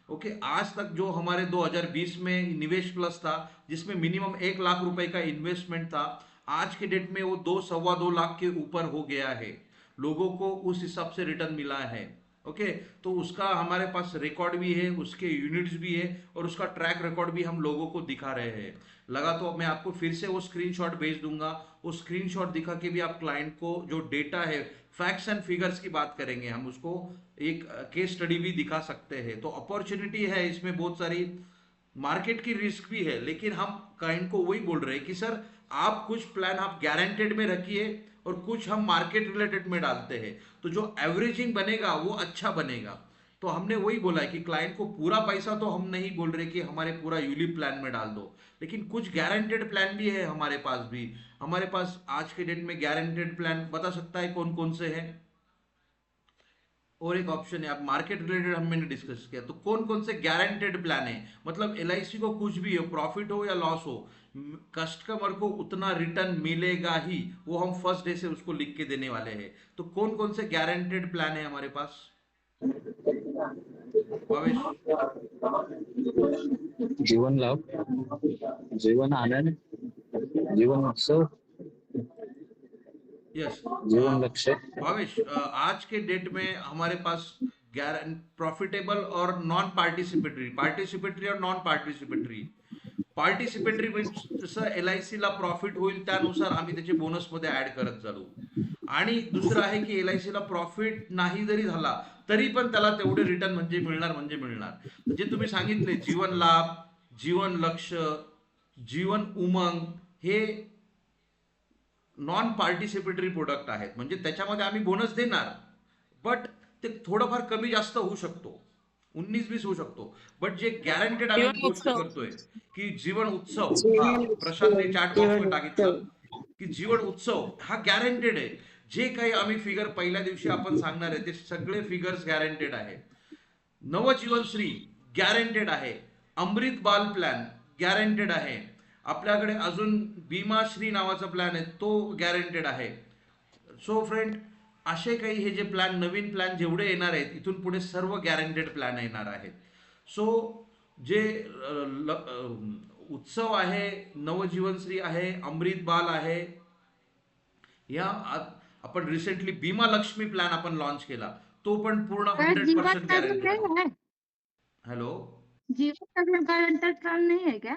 ओके, आज तक जो हमारे 2020 में निवेश प्लस था, जिसमें मिनिमम 1 लाख रुपए का इन्वेस्टमेंट था, आज के डेट में वो 2 सवा 2 लाख के ऊपर हो गया है। लोगों को उस हिसाब से रिटर्न मिला है। ओके, तो उसका हमारे पास रिकॉर्ड भी है, उसके यूनिट्स भी है, और उसका ट्रैक रिकॉर्ड भी हम लोगों को दिखा रहे हैं। लगा तो मैं आपको फिर से वो स्क्रीनशॉट भेज दूंगा, वो स्क्रीनशॉट दिखा के भी आप क्लाइंट को जो डेटा है, फैक्ट्स एंड फिगर्स की बात करेंगे हम, उसको एक केस स्टडी भी दिखा सकते हैं। तो अपॉर्चुनिटी है इसमें बहुत सारी, मार्केट की रिस्क भी है, लेकिन हम क्लाइंट को वही बोल रहे हैं कि सर आप कुछ प्लान आप गारंटेड में रखिए, और कुछ हम मार्केट रिलेटेड में डालते हैं, तो जो एवरेजिंग बनेगा वो अच्छा बनेगा। तो हमने वही बोला है कि क्लाइंट को पूरा पैसा तो हम नहीं बोल रहे कि हमारे पूरा यूलिप प्लान में डाल दो, लेकिन कुछ गारंटेड प्लान भी है हमारे पास भी। हमारे पास आज के डेट में गारंटेड प्लान बता सकता है कौन कौन से हैं? और एक ऑप्शन है, आप मार्केट रिलेटेड हमने डिस्कस किया, तो कौन कौन से गारंटेड प्लान है, मतलब एलआईसी को कुछ भी हो, प्रॉफिट हो या लॉस हो, कस्टमर को उतना रिटर्न मिलेगा ही, वो हम फर्स्ट डे से उसको लिख के देने वाले हैं। तो कौन कौन से गारंटेड प्लान है हमारे पास, भावेश? जीवन लाभ, जीवन आनंद, जीवन उत्सव, यस, जीवन लक्ष्य। भावेश, आज के डेट में हमारे पास प्रॉफिटेबल और नॉन पार्टिसिपेटरी, पार्टिसिपेटरी और नॉन पार्टिसिपेटरी, पार्टिसिपेटरी मीन्स जसं LIC ला प्रॉफिट होईल त्यानुसार आम्ही त्याचे बोनसमध्ये ऍड करत जाऊ। आणि दुसरं आहे की LIC ला प्रॉफिट नाही जरी झाला तरी पण त्याला तेवढे रिटर्न म्हणजे मिळणार। तर जे तुम्ही सांगितले जीवन लाभ, जीवन लक्ष्य, जीवन उमंग, हे नॉन पार्टिसिपेटरी प्रोडक्ट आहेत, म्हणजे त्याच्यामध्ये आम्ही बोनस देणार, बट ते थोडंफार कमी जास्त होऊ शकतो, 19-20 होऊ शकतो, बट जे गॅरंटेड आम्ही जीवन गोष्ट उत्सव, करतोय की जीवन उत्सव, हा जीवन प्रशांतने उत्सव, चॅट जीवन बॉक्सवर उत्सव। टाकितलं की जीवन उत्सव हा गॅरंटेड आहे। जे काही आम्ही फिगर पहिल्या दिवशी आपण सांगणार आहे ते सगळे फिगर्स गॅरंटेड आहे। नवजीवन श्री गॅरंटेड आहे, अमृत बाल प्लॅन गॅरंटेड आहे, आपल्याकडे अजून भीमाश्री नावाचा प्लॅन आहे तो गॅरंटेड आहे। सो फ्रेंड, असे काही हे जे प्लॅन, नवीन प्लॅन जेवढे येणार आहेत इथून पुढे सर्व गॅरंटेड प्लॅन येणार आहेत। सो जे उत्सव आहे, नवजीवनश्री आहे, अमृत बाल आहे, या आपण रिसेंटली भीमा लक्ष्मी प्लॅन आपण लॉन्च केला, तो पण पूर्ण सर, जीवन 100% तरुण गॅरंटेड आहे। नहीं है? हॅलो, जीवन तरुण गारंटेड प्लान नहीं है क्या?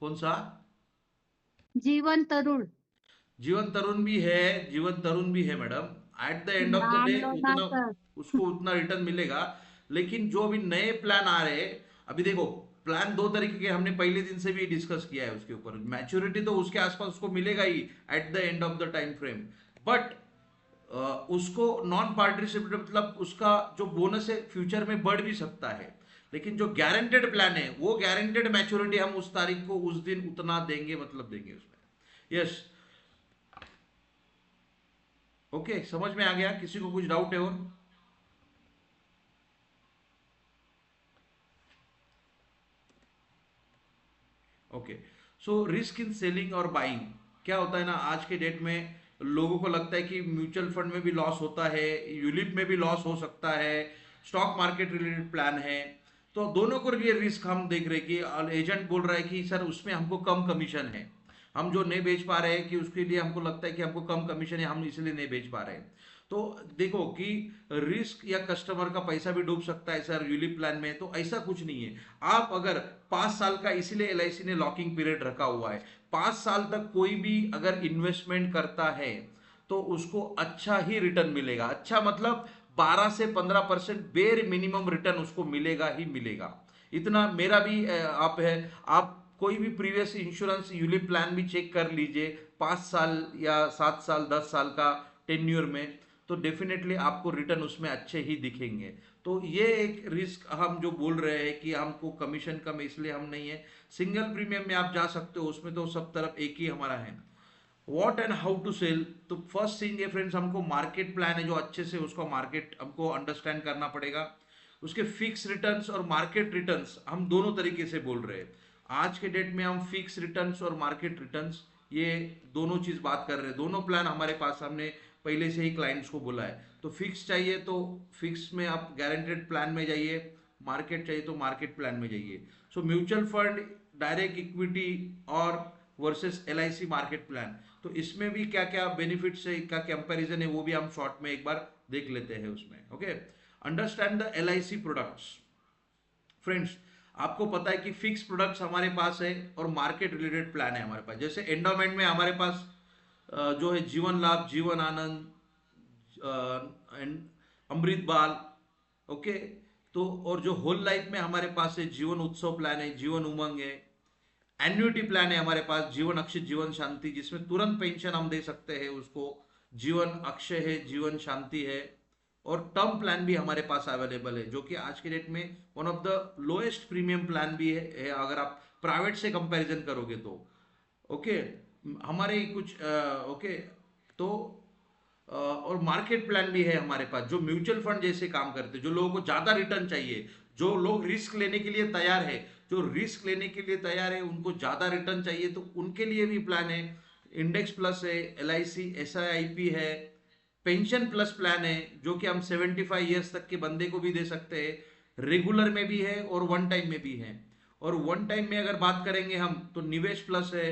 कौन सा? जीवन तरुण जीवन तरुण भी है, जीवन तरुण भी है madam. Eight the end of the नाम डे लो ना उतना सर। उसको उतना रिटर्न मिलेगा। लेकिन जो अभी नए प्लान आ रहे हैं, अभी देखो प्लान 2 तरीके के हमने पहले दिन से भी डिस्कस किया है, उसके ऊपर मैच्योरिटी तो उसके आसपास उसको मिलेगा ही at the end of the time frame, but उसको नॉन पार्टिसिपेट मतलब उसका जो बोनस है फ्यूचर में बढ़ भी सकता है। लेकिन जो गारंटेड प्लान है वो गारंटेड मैच्योरिटी हम उस तारीख को उस दिन उतना देंगे, मतलब देंगे उसमें। यस, ओके, समझ में आ गया? किसी को कुछ डाउट है और? Okay, so risk in selling और बाइंग क्या होता है ना, आज के डेट में लोगों को लगता है कि म्यूचुअल फंड में भी लॉस होता है, यूलिप में भी लॉस हो सकता है, स्टॉक मार्केट रिलेटेड प्लान है, तो दोनों को ये रिस्क हम देख रहे हैं कि एजेंट बोल रहा है कि सर उसमें हमको कम कमीशन है, हम जो नहीं बेच पा रहे हैं कि उसके लिए हमको लगता है कि हमको कम कमीशन है, हम इसलिए नहीं बेच पा रहे हैं। तो देखो कि रिस्क या कस्टमर का पैसा भी डूब सकता है सर यूलिप प्लान में, तो ऐसा कुछ नहीं है। आप अगर 5 साल का, इसीलिए LIC ने लॉकिंग पीरियड रखा हुआ है, 5 साल तक कोई भी अगर इन्वेस्टमेंट करता है तो उसको अच्छा ही रिटर्न मिलेगा। अच्छा मतलब 12 से 15% बेर मिनिमम रिटर्न उसको मिलेगा ही मिलेगा। इतना मेरा भी आप है, आप कोई भी प्रीवियस इंश्योरेंस यूलिप प्लान भी चेक कर लीजिए, 5 साल या 7 साल 10 साल का टेन्योर में, तो डेफिनेटली आपको रिटर्न उसमें अच्छे ही दिखेंगे। तो ये एक रिस्क हम जो बोल रहे हैं कि हमको कमीशन कम, इसलिए हम नहीं है। सिंगल प्रीमियम में आप जा सकते हो, उसमें तो सब तरफ एक ही हमारा है। What and how to sell. तो फर्स्ट थिंग है फ्रेंड्स, हमको मार्केट प्लान है जो अच्छे से उसका मार्केट हमको अंडरस्टैंड करना पड़ेगा। उसके फिक्स रिटर्न्स और मार्केट रिटर्न्स हम दोनों तरीके से बोल रहे हैं। आज के डेट में हम फिक्स रिटर्न्स और मार्केट रिटर्न्स ये दोनों चीज बात कर रहे हैं। दोनों प्लान हमारे पास, हमने पहले से ही क्लाइंट्स को बोला है। तो फिक्स चाहिए तो फिक्स में आप गारंटेड प्लान में जाइए, मार्केट चाहिए तो मार्केट प्लान में जाइए। So mutual fund, direct equity और वर्सेस LIC मार्केट प्लान, तो इसमें भी क्या क्या बेनिफिट्स है, क्या कंपैरिजन है, वो भी हम शॉर्ट में एक बार देख लेते हैं उसमें। Okay, understand the LIC products. Friends, आपको पता है कि फिक्स प्रोडक्ट्स हमारे पास है और मार्केट रिलेटेड प्लान है हमारे पास। जैसे एंडोमेंट में हमारे पास जो है जीवन लाभ, जीवन आनंद एंड अमृत बाल। ओके, तो और जो होल लाइफ में हमारे पास है जीवन उत्सव प्लान है, जीवन उमंग है। एन्युटी प्लान है हमारे पास जीवन अक्षय, जीवन शांति, जिसमें तुरंत पेंशन हम दे सकते हैं उसको। जीवन अक्षय है, जीवन शांति है। और टर्म प्लान भी हमारे पास अवेलेबल है, जो कि आज के डेट में one of the lowest premium plan भी है अगर आप प्राइवेट से कंपैरिजन करोगे तो। ओके, हमारे कुछ ओके, तो और मार्केट प्लान भी है हमारे पास जो म्यूचुअल फंड जैसे काम करते हैं। जो लोगों को ज्यादा रिटर्न चाहिए, जो लोग रिस्क लेने के लिए तैयार है, जो रिस्क लेने के लिए तैयार है, उनको ज्यादा रिटर्न चाहिए, तो उनके लिए भी प्लान है। इंडेक्स प्लस है, LIC SIP है, पेंशन प्लस प्लान है जो कि हम 75 ईयर्स तक के बंदे को भी दे सकते हैं। रेगुलर में भी है और वन टाइम में भी है। और वन टाइम में अगर बात करेंगे हम तो निवेश प्लस है,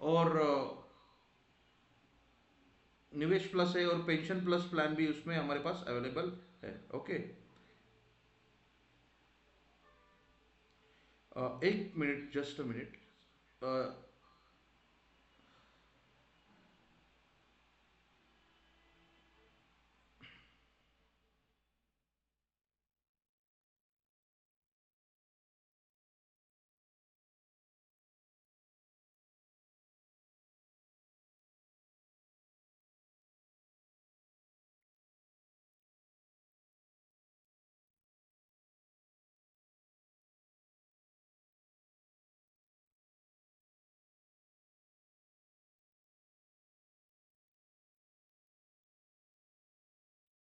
और निवेश प्लस है, और पेंशन प्लस प्लान भी उसमें हमारे पास अवेलेबल है। ओके, एक minute, just a minute.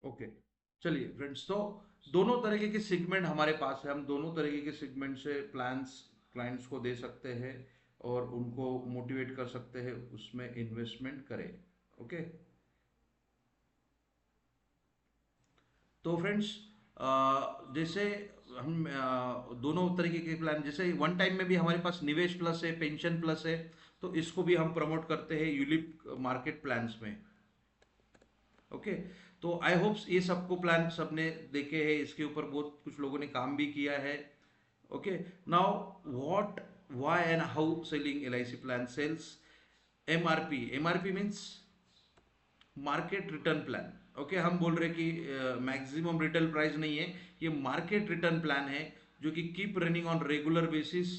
Okay, चलिए फ्रेंड्स, तो दोनों तरीके के सेगमेंट हमारे पास है। हम दोनों तरीके के सेगमेंट से प्लान्स क्लाइंट्स को दे सकते हैं और उनको मोटिवेट कर सकते हैं उसमें इन्वेस्टमेंट करें। ओके, तो फ्रेंड्स, जैसे हम दोनों तरीके के प्लान, जैसे वन टाइम में भी हमारे पास निवेश प्लस है, पेंशन प्लस है, तो इसको भी हम प्रमोट करते हैं यूलिप मार्केट प्लान्स में। ओके, तो आई होप्स ये सबको प्लान सबने देखे हैं, इसके ऊपर बहुत कुछ लोगों ने काम भी किया है। Okay, now what, why and how selling LIC plan sales. MRP means market return plan. Okay, हम बोल रहे कि मैक्सिमम रिटेल प्राइस नहीं है, ये मार्केट रिटर्न प्लान है जो कि keep running on regular basis,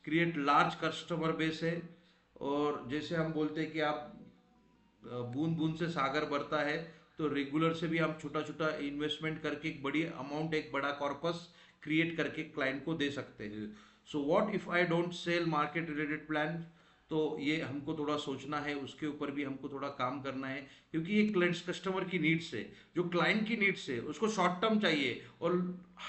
create large customer base है। और जैसे हम बोलते हैं कि आप बूंद बूंद से सागर भरता है, तो रेगुलर से भी हम छोटा छोटा इन्वेस्टमेंट करके एक बड़ी अमाउंट, एक बड़ा कॉर्पस क्रिएट करके क्लाइंट को दे सकते हैं। So what if I don't sell market related plan. तो ये हमको थोड़ा सोचना है, उसके ऊपर भी हमको थोड़ा काम करना है, क्योंकि ये क्लाइंट्स कस्टमर की नीड्स है, जो क्लाइंट की नीड्स है उसको शॉर्ट टर्म चाहिए और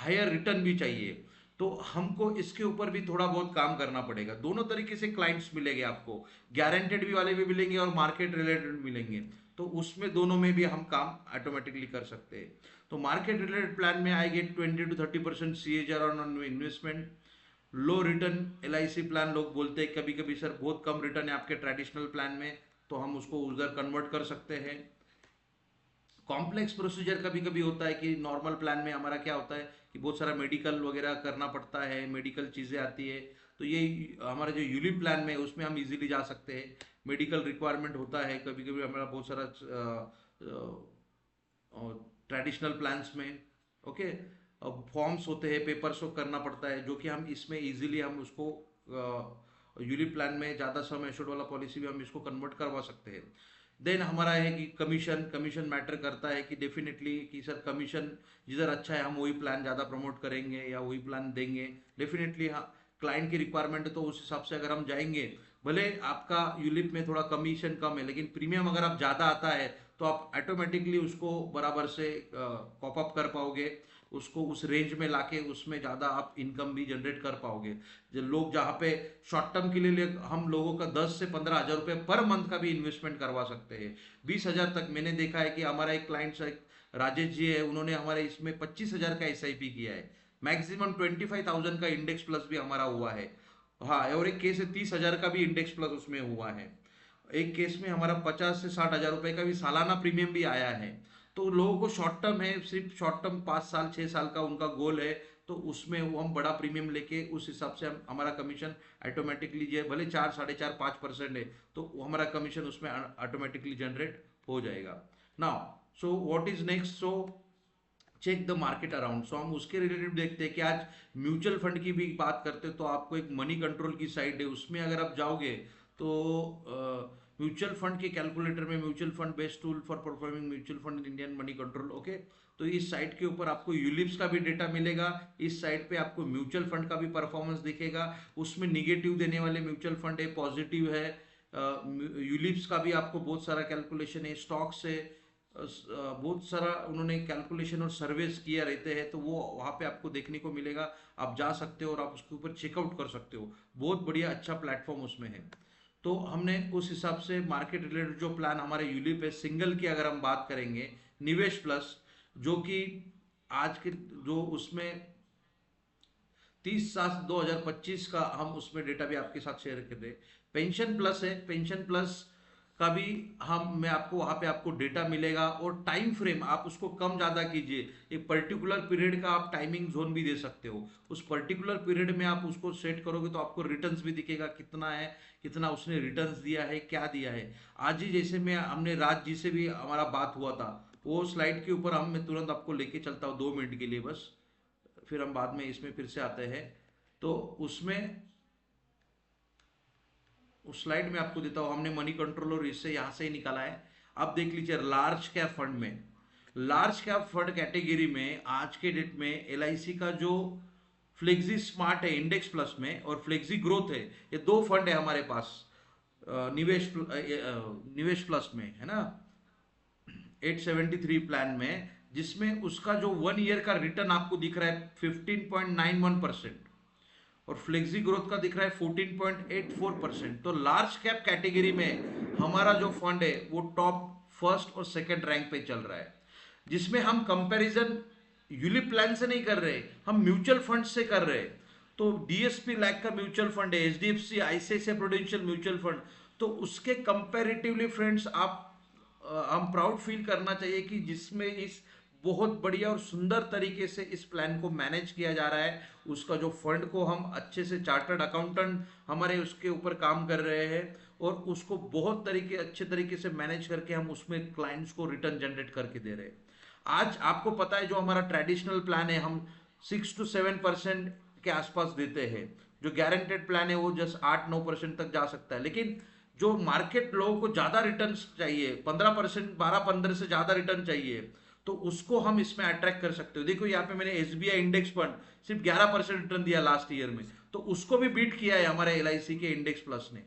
हायर रिटर्न भी चाहिए। तो हमको इसके ऊपर भी थोड़ा बहुत काम करना पड़ेगा। दोनों तरीके से क्लाइंट्स मिलेंगे आपको, गारंटेड भी वाले भी मिलेंगे और मार्केट रिलेटेड मिलेंगे, तो उसमें दोनों में भी हम काम ऑटोमेटिकली कर सकते हैं। तो मार्केट रिलेटेड प्लान में I get 20 to 30% CAGR on investment. Low return LIC plan, लोग बोलते हैं कभी कभी सर बहुत कम रिटर्न है आपके ट्रेडिशनल प्लान में, तो हम उसको उधर कन्वर्ट कर सकते हैं। कॉम्प्लेक्स प्रोसीजर कभी कभी होता है कि नॉर्मल प्लान में हमारा क्या होता है कि बहुत सारा मेडिकल वगैरह करना पड़ता है, मेडिकल चीज़ें आती है, तो ये हमारा जो यूलिप प्लान में उसमें हम इजीली जा सकते हैं। मेडिकल रिक्वायरमेंट होता है कभी कभी हमारा बहुत सारा ट्रेडिशनल प्लान्स में। ओके, फॉर्म्स होते हैं, पेपर्स को करना पड़ता है, जो कि हम इसमें इजीली हम उसको यूलिप प्लान में ज़्यादा सम एश्योर्ड वाला पॉलिसी भी हम इसको कन्वर्ट करवा सकते हैं। देन हमारा है कि कमीशन मैटर करता है कि डेफिनेटली कि सर कमीशन जिधर अच्छा है हम वही प्लान ज़्यादा प्रमोट करेंगे या वही प्लान देंगे। डेफिनेटली हाँ, क्लाइंट की रिक्वायरमेंट है तो उस हिसाब से अगर हम जाएंगे भले आपका यूलिप में थोड़ा कमीशन कम है, लेकिन प्रीमियम अगर आप ज़्यादा आता है तो आप ऑटोमेटिकली उसको बराबर से कॉप अप कर पाओगे, उसको उस रेंज में लाके उसमें ज़्यादा आप इनकम भी जनरेट कर पाओगे। जो लोग जहाँ पे शॉर्ट टर्म के लिए हम लोगों का 10 से 15 हज़ार रुपये पर मंथ का भी इन्वेस्टमेंट करवा सकते हैं। 20 हज़ार तक मैंने देखा है कि हमारा एक क्लाइंट राजेश जी है, उन्होंने हमारे इसमें 25 हज़ार का SIP किया है। मैक्सिमम 25,000 का इंडेक्स प्लस भी हमारा हुआ है। हाँ, और एक केस है 30 हज़ार का भी इंडेक्स प्लस उसमें हुआ है। एक केस में हमारा 50 से 60 हज़ार रुपए का भी सालाना प्रीमियम भी आया है। तो लोगों को शॉर्ट टर्म है, सिर्फ शॉर्ट टर्म 5 साल 6 साल का उनका गोल है, तो उसमें वो हम बड़ा प्रीमियम लेके उस हिसाब से हम हमारा कमीशन ऑटोमेटिकली जो है, भले 4 4.5% है, तो हमारा कमीशन उसमें ऑटोमेटिकली जनरेट हो जाएगा। Now so what is next, so check the market around. So हम उसके रिलेटेड देखते हैं कि आज म्यूचुअल फंड की भी बात करते हैं, तो आपको एक मनी कंट्रोल की साइड है, उसमें अगर आप जाओगे तो म्यूचुअल फंड के कैलकुलेटर में mutual fund based tool for performing mutual fund Indian money control, okay. तो इस साइट के ऊपर आपको यूलिप्स का भी डेटा मिलेगा, इस साइट पे आपको म्यूचुअल फंड का भी परफॉर्मेंस दिखेगा। उसमें निगेटिव देने वाले म्यूचुअल फंड है, पॉजिटिव है, यूलिप्स का भी आपको बहुत सारा कैलकुलेशन है, स्टॉक्स है, बहुत सारा उन्होंने कैलकुलेशन और सर्वेस किया रहते हैं, तो वो वहाँ पे आपको देखने को मिलेगा। आप जा सकते हो और आप उसके ऊपर चेकआउट कर सकते हो। बहुत बढ़िया अच्छा प्लेटफॉर्म उसमें है। तो हमने उस हिसाब से मार्केट रिलेटेड जो प्लान हमारे यूलिप है सिंगल की अगर हम बात करेंगे, निवेश प्लस जो कि आज के जो उसमें 30/7/2025 का हम उसमें डेटा भी आपके साथ शेयर कर रहे हैं। पेंशन प्लस है, पेंशन प्लस का भी हम मैं आपको वहाँ पे आपको डेटा मिलेगा, और टाइम फ्रेम आप उसको कम ज़्यादा कीजिए। एक पर्टिकुलर पीरियड का आप टाइमिंग जोन भी दे सकते हो, उस पर्टिकुलर पीरियड में आप उसको सेट करोगे तो आपको रिटर्न्स भी दिखेगा कितना है, कितना उसने रिटर्न्स दिया है, क्या दिया है। आज ही जैसे मैं हमने राज जी से भी हमारा बात हुआ था, वो स्लाइड के ऊपर हम मैं तुरंत आपको लेके चलता हूँ 2 मिनट के लिए बस, फिर हम बाद में इसमें फिर से आते हैं। तो उसमें उस स्लाइड में आपको देता हूँ, हमने मनी कंट्रोल और इससे यहाँ से ही निकाला है। आप देख लीजिए लार्ज कैप फंड में, लार्ज कैप फंड कैटेगरी में आज के डेट में LIC का जो फ्लेक्सी स्मार्ट है इंडेक्स प्लस में, और फ्लेक्सी ग्रोथ है, ये 2 फंड है हमारे पास निवेश प्लस में, है ना, 873 प्लान में, जिसमें उसका जो 1 ईयर का रिटर्न आपको दिख रहा है 15.91%, और फ्लेक्सी ग्रोथ का दिख रहा है 14.84%। तो लार्ज कैप कैटेगरी में हमारा जो फंड है वो टॉप फर्स्ट और सेकंड रैंक पे चल रहा है, जिसमें हम कंपैरिजन यूलिप प्लान से नहीं कर रहे, हम म्यूचुअल फंड से कर रहे हैं। तो DSP लैक का म्यूचुअल फंड है, HDFC ICICI prudential mutual fund, तो उसके कंपैरेटिवली फ्रेंड्स आप हम प्राउड फील करना चाहिए कि जिसमें इस बहुत बढ़िया और सुंदर तरीके से इस प्लान को मैनेज किया जा रहा है। उसका जो फंड को हम अच्छे से चार्टर्ड अकाउंटेंट हमारे उसके ऊपर काम कर रहे हैं, और उसको बहुत अच्छे तरीके से मैनेज करके हम उसमें क्लाइंट्स को रिटर्न जनरेट करके दे रहे हैं। आज आपको पता है जो हमारा ट्रेडिशनल प्लान है हम 6 to 7% के आसपास देते हैं, जो गारंटेड प्लान है वो जस्ट 8-9% तक जा सकता है। लेकिन जो मार्केट लोगों को ज़्यादा रिटर्न चाहिए, 15%, 12-15 से ज़्यादा रिटर्न चाहिए, तो उसको हम इसमें अट्रैक्ट कर सकते हो। देखो यहाँ पे मैंने SBI इंडेक्स फंड सिर्फ 11% रिटर्न दिया लास्ट ईयर में, तो उसको भी बीट किया है हमारे LIC के इंडेक्स प्लस ने।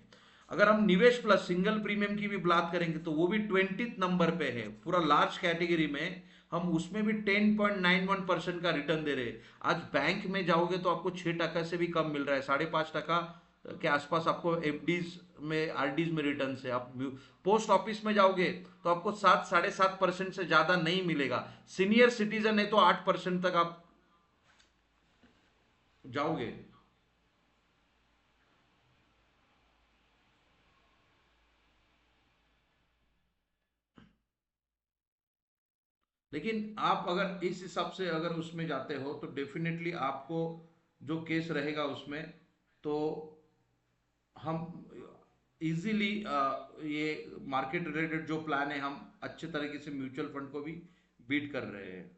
अगर हम निवेश प्लस सिंगल प्रीमियम की भी बात करेंगे तो वो भी 20th नंबर पे है पूरा लार्ज कैटेगरी में, हम उसमें भी 10.91% का रिटर्न दे रहे हैं। आज बैंक में जाओगे तो आपको 6% से भी कम मिल रहा है, 5.5% के आसपास आपको FDs में RDs में रिटर्न से। आप पोस्ट ऑफिस में जाओगे तो आपको 7-7.5% से ज्यादा नहीं मिलेगा। सीनियर सिटीजन है तो 8% तक आप जाओगे। लेकिन आप अगर इस हिसाब से अगर उसमें जाते हो तो डेफिनेटली आपको जो केस रहेगा उसमें, तो हम इजीली ये मार्केट रिलेटेड जो प्लान है हम अच्छे तरीके से म्यूचुअल फंड को भी बीट कर रहे हैं।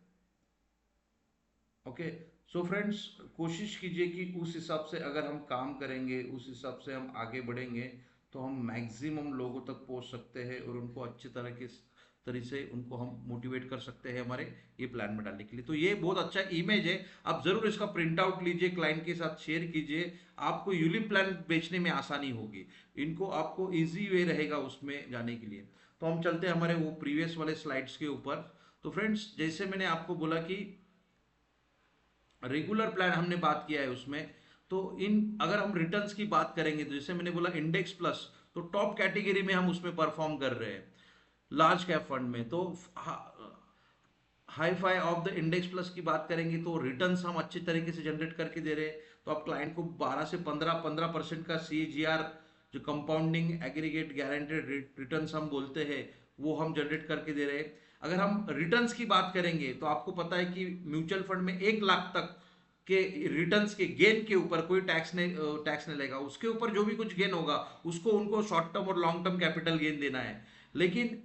ओके, सो फ्रेंड्स कोशिश कीजिए कि उस हिसाब से अगर हम काम करेंगे, उस हिसाब से हम आगे बढ़ेंगे, तो हम मैक्सिमम लोगों तक पहुंच सकते हैं और उनको अच्छे तरह तरीके से उनको हम मोटिवेट कर सकते हैं हमारे ये प्लान में डालने के लिए। तो ये बहुत अच्छा इमेज है, आप जरूर इसका प्रिंट आउट लीजिए, क्लाइंट के साथ शेयर कीजिए, आपको यूलिप प्लान बेचने में आसानी होगी, इनको आपको इजी वे रहेगा उसमें जाने के लिए। तो हम चलते हैं हमारे वो प्रीवियस वाले स्लाइड्स के ऊपर। तो फ्रेंड्स, जैसे मैंने आपको बोला कि रेगुलर प्लान हमने बात किया है उसमें, तो इन अगर हम रिटर्न्स की बात करेंगे तो जैसे मैंने बोला इंडेक्स प्लस, तो टॉप कैटेगरी में हम उसमें परफॉर्म कर रहे हैं लार्ज कैप फंड में। तो hi fi of the index plus की बात करेंगे तो रिटर्न्स हम अच्छे तरीके से जनरेट करके दे रहे हैं। तो आप क्लाइंट को 12 से 15% का CAGR, जो कंपाउंडिंग एग्रीगेट गारंटेड रिटर्न्स हम बोलते हैं, वो हम जनरेट करके दे रहे हैं। अगर हम रिटर्न्स की बात करेंगे तो आपको पता है कि म्यूचुअल फंड में 1 लाख तक के रिटर्न्स के गेन के ऊपर कोई टैक्स नहीं लगेगा, उसके ऊपर जो भी कुछ गेन होगा उसको उनको शॉर्ट टर्म और लॉन्ग टर्म कैपिटल गेन देना है। लेकिन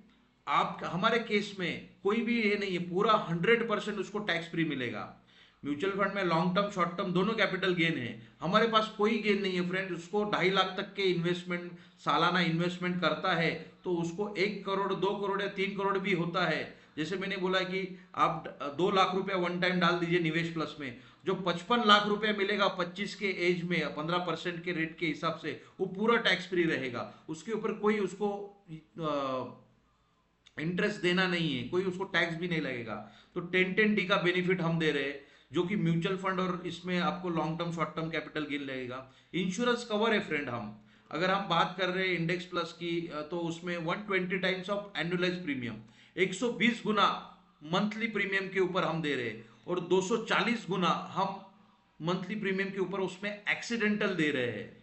आप हमारे केस में कोई भी ये नहीं है, पूरा 100% उसको टैक्स फ्री मिलेगा। म्यूचुअल फंड में लॉन्ग टर्म शॉर्ट टर्म दोनों कैपिटल गेन है, हमारे पास कोई गेन नहीं है फ्रेंड। उसको 2.5 लाख तक के इन्वेस्टमेंट, सालाना इन्वेस्टमेंट करता है तो उसको 1 करोड़ 2 करोड़ या 3 करोड़ भी होता है। जैसे मैंने बोला कि आप 2 लाख रुपया वन टाइम डाल दीजिए निवेश प्लस में, जो 55 लाख रुपया मिलेगा 25 के एज में 15% के रेट के हिसाब से, वो पूरा टैक्स फ्री रहेगा। उसके ऊपर कोई उसको इंटरेस्ट देना नहीं है, कोई उसको टैक्स भी नहीं लगेगा। तो 10-10D का बेनिफिट हम दे रहे हैं, जो कि म्यूचुअल फंड और इसमें आपको long term short term capital gain लगेगा। इंश्योरेंस कवर है फ्रेंड, हम अगर हम बात कर रहे हैं इंडेक्स प्लस की, तो उसमें 120 times of annualise premium, 120 Guna monthly premium के ऊपर हम दे रहे हैं, और 240 गुना हम मंथली प्रीमियम के ऊपर उसमें एक्सीडेंटल दे रहे हैं,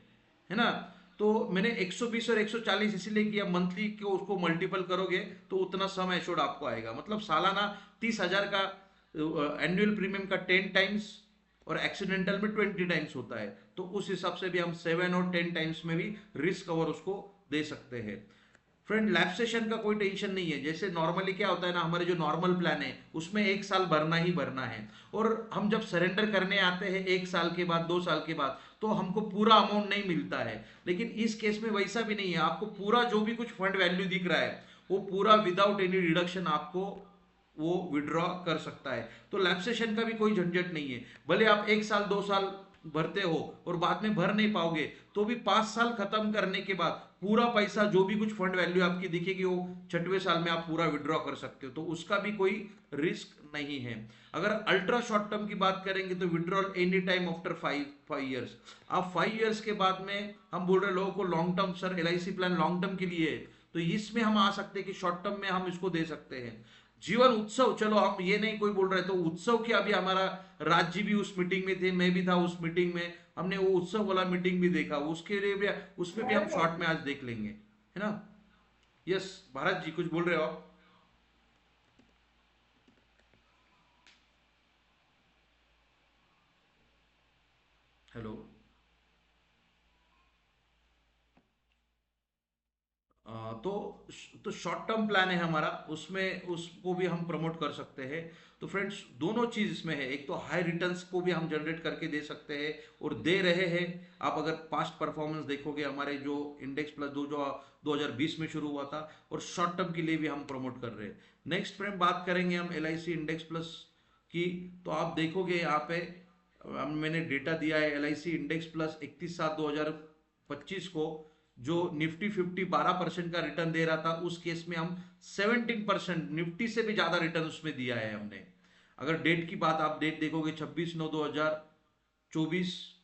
है ना। तो मैंने 120 और 140 इसीलिए किया, मंथली को उसको मल्टीपल करोगे तो उतना सम एश्योर्ड आपको आएगा, मतलब सालाना 30,000 का एनुअल प्रीमियम का 10 टाइम्स और एक्सीडेंटल में 20 टाइम्स होता है। तो उस हिसाब से भी हम 7 और 10 टाइम्स में भी रिस्क कवर उसको दे सकते हैं। फ्रेंड, लैप्सेशन का कोई टेंशन नहीं है। जैसे नॉर्मली क्या होता है ना, हमारे जो नॉर्मल प्लान है उसमें 1 साल भरना ही भरना है, और हम जब सरेंडर करने आते हैं 1 साल के बाद 2 साल के बाद, तो हमको पूरा अमाउंट नहीं मिलता है। लेकिन इस केस में वैसा भी नहीं है, आपको पूरा जो भी कुछ फंड वैल्यू दिख रहा है वो पूरा विदाउट एनी डिडक्शन आपको वो विड्रॉ कर सकता है। तो लैप्सेशन का भी कोई झंझट नहीं है। भले आप 1 साल 2 साल भरते हो और बाद में भर नहीं पाओगे, तो भी 5 साल खत्म करने के बाद पूरा पैसा जो भी कुछ फंड वैल्यू आपकी दिखेगी वो 6वें साल में आप पूरा विड्रॉ कर सकते हो। तो उसका भी कोई रिस्क नहीं है। अगर अल्ट्रा शॉर्ट टर्म की बात करेंगे तो withdrawal any time after 5 years. आप 5 ईयर्स के बाद में, हम बोल रहे लोगों को long term, sir LIC plan long term के लिए है, तो इसमें हम आ सकते हैं कि शॉर्ट टर्म में हम इसको दे सकते हैं। जीवन उत्सव, चलो हम ये नहीं कोई बोल रहे, तो उत्सव की अभी हमारा राज्य भी उस मीटिंग में थे, मैं भी था उस मीटिंग में, हमने वो उत्सव वाला मीटिंग भी देखा, उसके लिए भी उसमें भी हम शॉर्ट में आज देख लेंगे, है ना। यस भारत जी, कुछ बोल रहे हो आप? हेलो। तो शॉर्ट टर्म प्लान है हमारा, उसमें उसको भी हम प्रमोट कर सकते हैं। तो फ्रेंड्स, दोनों चीज इसमें है, एक तो हाई रिटर्न्स को भी हम जनरेट करके दे सकते हैं और दे रहे हैं। आप अगर पास्ट परफॉर्मेंस देखोगे हमारे जो इंडेक्स प्लस जो 2020 में शुरू हुआ था, और शॉर्ट टर्म के लिए भी हम प्रमोट कर रहे हैं। नेक्स्ट फ्रेंड, बात करेंगे हम LIC इंडेक्स प्लस की, तो आप देखोगे यहाँ पे मैंने डेटा दिया है। LIC इंडेक्स प्लस 31/7/2025 को जो निफ्टी 50 12% का रिटर्न दे रहा था, उस केस में हम 17% निफ्टी से भी ज्यादा रिटर्न उसमें दिया है हमने। अगर डेट की बात, आप डेट देखोगे 26/9/2024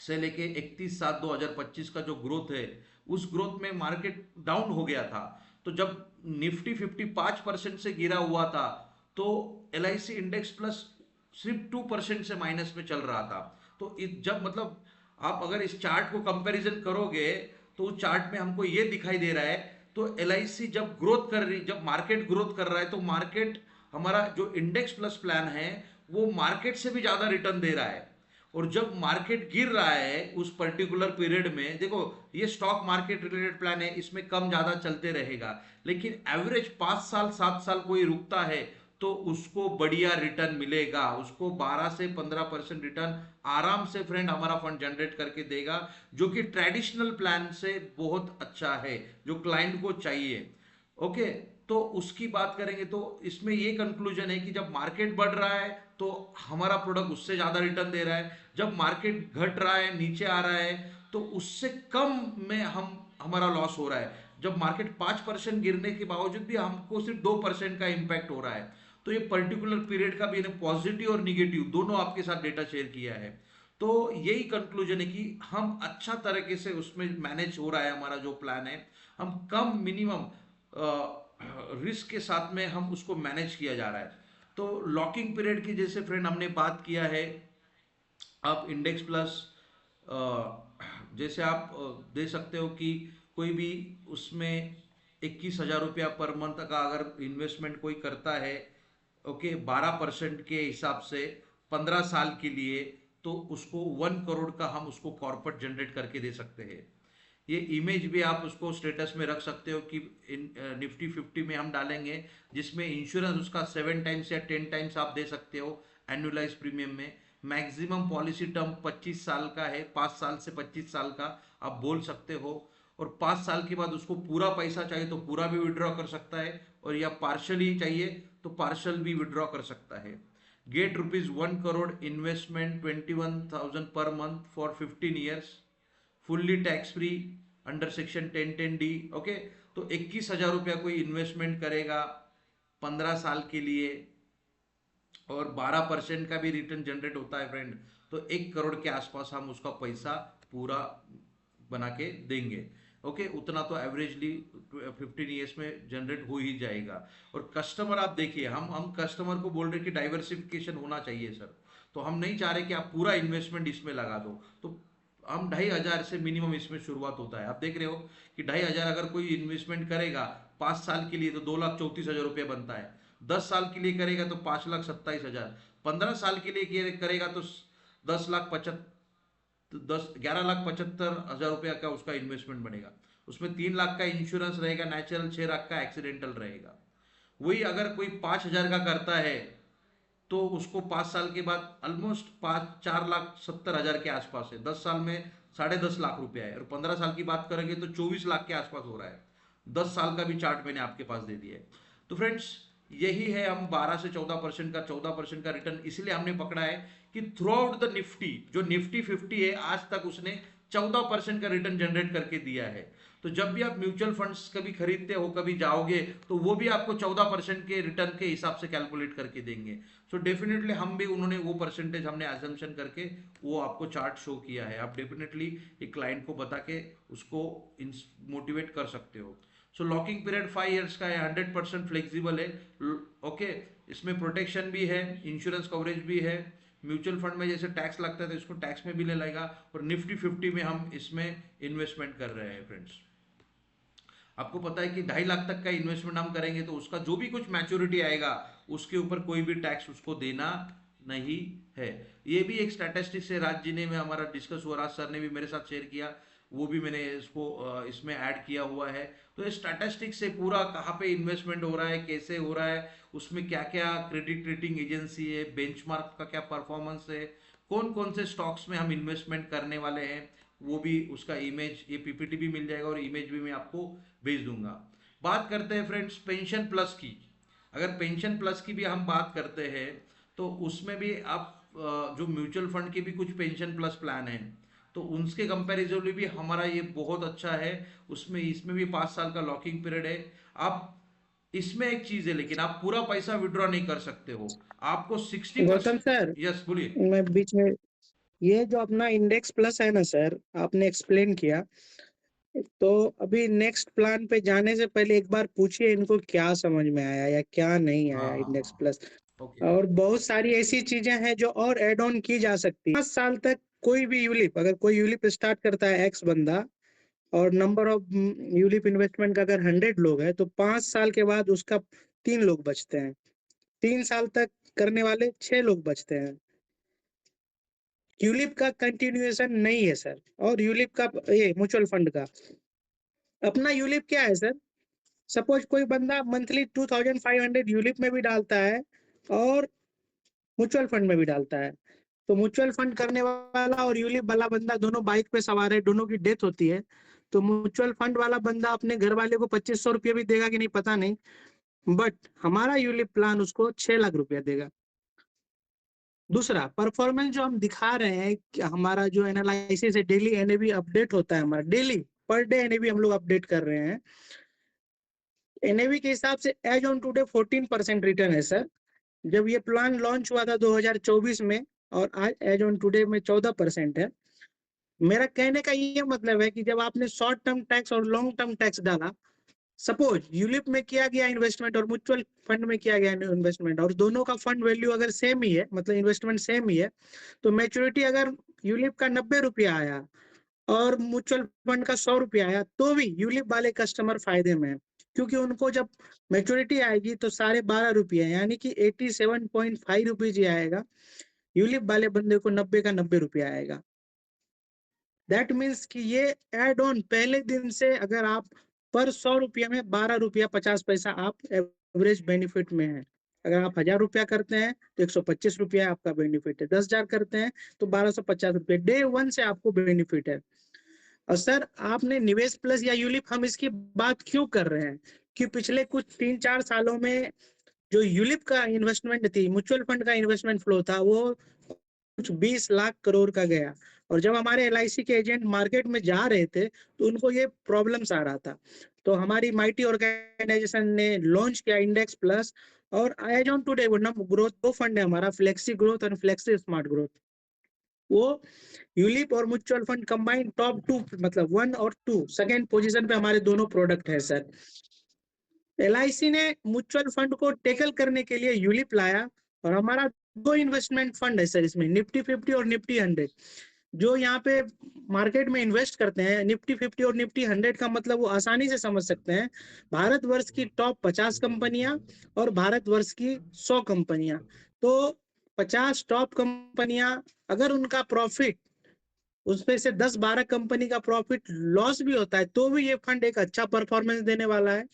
से लेके 31/7/2025 का जो ग्रोथ है, उस ग्रोथ में मार्केट डाउन हो गया था। तो जब निफ्टी 50 5% से गिरा हुआ था, तो LIC इंडेक्स प्लस सिर्फ 2% से माइनस में चल रहा था। तो जब मतलब आप अगर इस चार्ट को कंपैरिजन करोगे तो उस चार्ट में हमको ये दिखाई दे रहा है, तो LIC जब ग्रोथ कर रही, जब मार्केट ग्रोथ कर रहा है, तो मार्केट, हमारा जो इंडेक्स प्लस प्लान है वो मार्केट से भी ज्यादा रिटर्न दे रहा है। और जब मार्केट गिर रहा है उस पर्टिकुलर पीरियड में, देखो ये स्टॉक मार्केट रिलेटेड प्लान है, इसमें कम ज्यादा चलते रहेगा, लेकिन एवरेज 5 साल 7 साल कोई रुकता है तो उसको बढ़िया रिटर्न मिलेगा, उसको 12 से 15% रिटर्न आराम से फ्रेंड हमारा फंड जनरेट करके देगा, जो कि ट्रेडिशनल प्लान से बहुत अच्छा है, जो क्लाइंट को चाहिए। ओके, तो उसकी बात करेंगे तो इसमें ये कंक्लूजन है कि जब मार्केट बढ़ रहा है तो हमारा प्रोडक्ट उससे ज़्यादा रिटर्न दे रहा है, जब मार्केट घट रहा है, नीचे आ रहा है, तो उससे कम में हमारा लॉस हो रहा है। जब मार्केट 5% गिरने के बावजूद भी हमको सिर्फ 2% का इम्पैक्ट हो रहा है। तो ये पर्टिकुलर पीरियड का भी पॉजिटिव और निगेटिव दोनों आपके साथ डेटा शेयर किया है। तो यही कंक्लूजन है कि हम अच्छा तरीके से उसमें मैनेज हो रहा है, हमारा जो प्लान है हम कम मिनिमम रिस्क के साथ में हम उसको मैनेज किया जा रहा है। तो लॉकिंग पीरियड की जैसे फ्रेंड हमने बात किया है, आप इंडेक्स प्लस जैसे आप दे सकते हो कि कोई भी उसमें 21,000 रुपया पर मंथ का अगर इन्वेस्टमेंट कोई करता है, ओके, 12% के हिसाब से 15 साल के लिए, तो उसको 1 करोड़ का हम उसको कॉर्पोरेट जनरेट करके दे सकते हैं। ये इमेज भी आप उसको स्टेटस में रख सकते हो कि निफ्टी 50 में हम डालेंगे, जिसमें इंश्योरेंस उसका 7 टाइम्स या 10 टाइम्स आप दे सकते हो एनुअलाइज प्रीमियम में। मैक्सिमम पॉलिसी टर्म 25 साल का है, 5 साल से 25 साल का आप बोल सकते हो, और 5 साल के बाद उसको पूरा पैसा चाहिए तो पूरा भी विड्रॉ कर सकता है, और या पार्शली चाहिए तो पार्शल भी विड्रॉ कर सकता है। Gate ₹1 crore investment 21,000 per month for 15 years, fully tax free under section 1010D। Okay, तो 21,000 रुपया कोई इन्वेस्टमेंट करेगा 15 साल के लिए और 12% का भी रिटर्न जनरेट होता है फ्रेंड, तो 1 करोड़ के आसपास हम उसका पैसा पूरा बना के देंगे। ओके, उतना तो एवरेजली 15 ईयर्स में जनरेट हो ही जाएगा। और कस्टमर आप देखिए, हम कस्टमर को बोल रहे कि डाइवर्सिफिकेशन होना चाहिए सर, तो हम नहीं चाह रहे कि आप पूरा इन्वेस्टमेंट इसमें लगा दो, तो हम 2,500 से मिनिमम इसमें शुरुआत होता है। आप देख रहे हो कि 2,500 अगर कोई इन्वेस्टमेंट करेगा 5 साल के लिए तो 2,34,000 रुपये बनता है, 10 साल के लिए करेगा तो 5,27,000, 15 साल के लिए करेगा तो 11,75,000 रुपया का उसका इन्वेस्टमेंट बनेगा। उसमें 3 लाख का इंश्योरेंस रहेगा नेचुरल, 6 लाख का एक्सीडेंटल रहेगा। वही अगर कोई 5,000 का करता है तो उसको 5 साल के बाद ऑलमोस्ट 4,70,000 के आसपास है, 10 साल में 10.5 लाख रुपया है, और 15 साल की बात करेंगे तो 24 लाख के आसपास हो रहा है। 10 साल का भी चार्ट मैंने आपके पास दे दिया है। तो फ्रेंड्स यही है, हम 12 से 14% का 14% का रिटर्न इसलिए हमने पकड़ा है कि थ्रू आउट द निफ्टी, जो निफ्टी 50 है, आज तक उसने 14% का रिटर्न जनरेट करके दिया है। तो जब भी आप म्यूचुअल फंड्स कभी खरीदते हो, कभी जाओगे, तो वो भी आपको 14% के रिटर्न के हिसाब से कैलकुलेट करके देंगे। सो डेफिनेटली हम भी, उन्होंने वो परसेंटेज हमने एजम्पशन करके वो आपको चार्ट शो किया है। आप डेफिनेटली एक क्लाइंट को बता के उसको मोटिवेट कर सकते हो। सो लॉकिंग पीरियड 5 ईयर्स का है, 100% फ्लेक्सिबल है। ओके, इसमें प्रोटेक्शन भी है, इंश्योरेंस कवरेज भी है। म्यूचुअल फंड में जैसे टैक्स लगता है तो इसको टैक्स में भी ले लेगा, और निफ्टी 50 में हम इसमें इन्वेस्टमेंट कर रहे हैं फ्रेंड्स। आपको पता है कि 2.5 लाख तक का इन्वेस्टमेंट हम करेंगे तो उसका जो भी कुछ मैच्योरिटी आएगा उसके ऊपर कोई भी टैक्स उसको देना नहीं है। ये भी एक स्टैटिस्टिक्स है, राज जी ने में हमारा डिस्कस हुआ, राज सर ने भी मेरे साथ शेयर किया, वो भी मैंने इसको इसमें ऐड किया हुआ है। तो ये स्टैटिस्टिक्स से पूरा कहाँ पे इन्वेस्टमेंट हो रहा है, कैसे हो रहा है, उसमें क्या क्या क्रेडिट रेटिंग एजेंसी है, बेंचमार्क का क्या परफॉर्मेंस है, कौन कौन से स्टॉक्स में हम इन्वेस्टमेंट करने वाले हैं, वो भी उसका इमेज, ये पीपीटी भी मिल जाएगा और इमेज भी मैं आपको भेज दूंगा। बात करते हैं फ्रेंड्स पेंशन प्लस की। अगर पेंशन प्लस की भी हम बात करते हैं तो उसमें भी आप जो म्यूचुअल फंड के भी कुछ पेंशन प्लस प्लान हैं, तो उनके कंपैरिजनली भी हमारा ये बहुत अच्छा है। उसमें इसमें भी 5 साल का लॉकिंग पीरियड है। आप इसमें एक चीज है, लेकिन आप पूरा पैसा विड्रॉ नहीं कर सकते हो, आपको 60%। गौतम सर, यस बोलिए। मैं बीच में, ये जो अपना इंडेक्स प्लस है ना सर, आपने एक्सप्लेन किया, तो अभी नेक्स्ट प्लान पे जाने से पहले एक बार पूछिए इनको क्या समझ में आया या क्या नहीं हाँ आया हाँ इंडेक्स हाँ, प्लस। ओके। और बहुत सारी ऐसी चीजें हैं जो और एड ऑन की जा सकती है। 5 साल तक कोई भी यूलिप, अगर कोई यूलिप स्टार्ट करता है एक्स बंदा, और नंबर ऑफ यूलिप इन्वेस्टमेंट का अगर 100 लोग है, तो 5 साल के बाद उसका 3 लोग बचते हैं, 3 साल तक करने वाले 6 लोग बचते हैं। यूलिप का कंटिन्यूएशन नहीं है सर। और यूलिप का, ये म्यूचुअल फंड का अपना यूलिप क्या है सर, सपोज कोई बंदा मंथली 2500 यूलिप में भी डालता है और म्यूचुअल फंड में भी डालता है, तो म्यूचुअल फंड करने वाला और यूलिप वाला बंदा दोनों बाइक पे सवार है, दोनों की डेथ होती है, तो म्यूचुअल फंड वाला बंदा अपने घर वाले को 2500 रुपये भी देगा कि नहीं पता नहीं, बट हमारा यूलिप प्लान उसको 6 लाख रुपया देगा। दूसरा परफॉर्मेंस जो हम दिखा रहे हैं कि हमारा जो एनालिसिस है, डेली एनएवी अपडेट होता है, हमारा डेली पर डे एनएवी हम लोग अपडेट कर रहे हैं। एनएवी के हिसाब से एज ऑन टुडे 14% रिटर्न है सर। जब ये प्लान लॉन्च हुआ था 2024 में, और आज एज ऑन टुडे में 14% है। मेरा कहने का ये मतलब है कि जब आपने शॉर्ट टर्म टैक्स और लॉन्ग टर्म टैक्स डाला, सपोज यूलिप में किया गया इन्वेस्टमेंट और म्यूचुअल फंड में किया गया इन्वेस्टमेंट, और दोनों का फंड वैल्यू अगर सेम ही है, मतलब इन्वेस्टमेंट सेम ही है, तो मैच्योरिटी अगर यूलिप का 90 रुपया आया और म्यूचुअल फंड का 100 रुपया आया, तो भी यूलिप वाले कस्टमर फायदे में है, क्योंकि उनको जब मैच्योरिटी आएगी तो 12.5 रुपये यानी कि 87.5 रुपीज ही आएगा। यूलिप वाले बंदे को 90 का 90 रुपया आएगा। दैट मीन्स कि ये एड ऑन पहले दिन से, अगर आप पर 100 रुपया में 12 रुपया 50 पैसा आप एवरेज बेनिफिट में है। अगर आप 1000 रुपया करते हैं तो 125 रुपया आपका बेनिफिट है। 10,000 करते हैं तो 1250 रुपये डे 1 से आपको बेनिफिट है। और सर आपने निवेश प्लस या यूलिप, हम इसकी बात क्यों कर रहे हैं कि पिछले कुछ 3-4 सालों में जो यूलिप का इन्वेस्टमेंट थी, म्यूचुअल फंड का इन्वेस्टमेंट फ्लो था, वो कुछ 20 लाख करोड़ का गया। और जब हमारे एलआईसी के एजेंट मार्केट में जा रहे थे तो उनको ये प्रॉब्लम्स आ रहा था। तो हमारी माइटी ऑर्गेनाइजेशन ने लॉन्च किया इंडेक्स प्लस, और एज ऑन टुडे वो ग्रोथ, दो फंड है हमारा, फ्लेक्सी ग्रोथ और फ्लेक्सी स्मार्ट ग्रोथ। वो यूलिप और म्यूचुअल फंड कंबाइंड टॉप 2, मतलब 1 और 2 सेकेंड पोजीशन पे हमारे दोनों प्रोडक्ट है सर। एलआईसी ने म्यूचुअल फंड को टेकल करने के लिए यूलिप लाया, और हमारा 2 इन्वेस्टमेंट फंड है सर इसमें, निफ्टी 50 और निफ्टी 100। जो यहाँ पे मार्केट में इन्वेस्ट करते हैं, निफ्टी 50 और निफ्टी 100 का मतलब वो आसानी से समझ सकते हैं, भारतवर्ष की टॉप 50 कंपनियां और भारतवर्ष की 100 कंपनियां। तो 50 टॉप कंपनियां, अगर उनका प्रॉफिट, उसमें से 10-12 कंपनी का प्रॉफिट लॉस भी होता है, तो भी ये फंड एक अच्छा परफॉर्मेंस देने वाला है।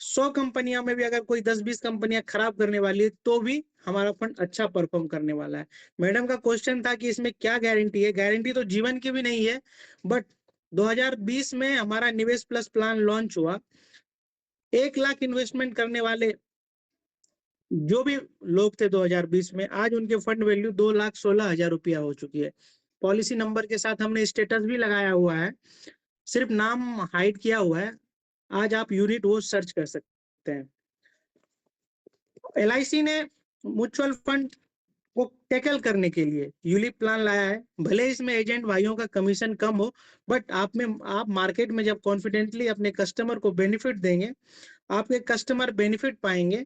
100 कंपनियों में भी अगर कोई 10-20 कंपनियां खराब करने वाली है, तो भी हमारा फंड अच्छा परफॉर्म करने वाला है। मैडम का क्वेश्चन था कि इसमें क्या गारंटी है। गारंटी तो जीवन की भी नहीं है, बट 2020 में हमारा निवेश प्लस प्लान लॉन्च हुआ। 1 लाख इन्वेस्टमेंट करने वाले जो भी लोग थे 2020 में, आज उनके फंड वैल्यू 2,16,000 रुपया हो चुकी है। पॉलिसी नंबर के साथ हमने स्टेटस भी लगाया हुआ है, सिर्फ नाम हाइड किया हुआ है। आज आप यूनिट वो सर्च कर सकते हैं। एलआईसी ने म्यूचुअल फंड को टैकल करने के लिए यूलिप प्लान लाया है। भले इसमें एजेंट भाइयों का कमीशन कम हो, बट आप मार्केट में जब कॉन्फिडेंटली अपने कस्टमर को बेनिफिट देंगे, आपके कस्टमर बेनिफिट पाएंगे,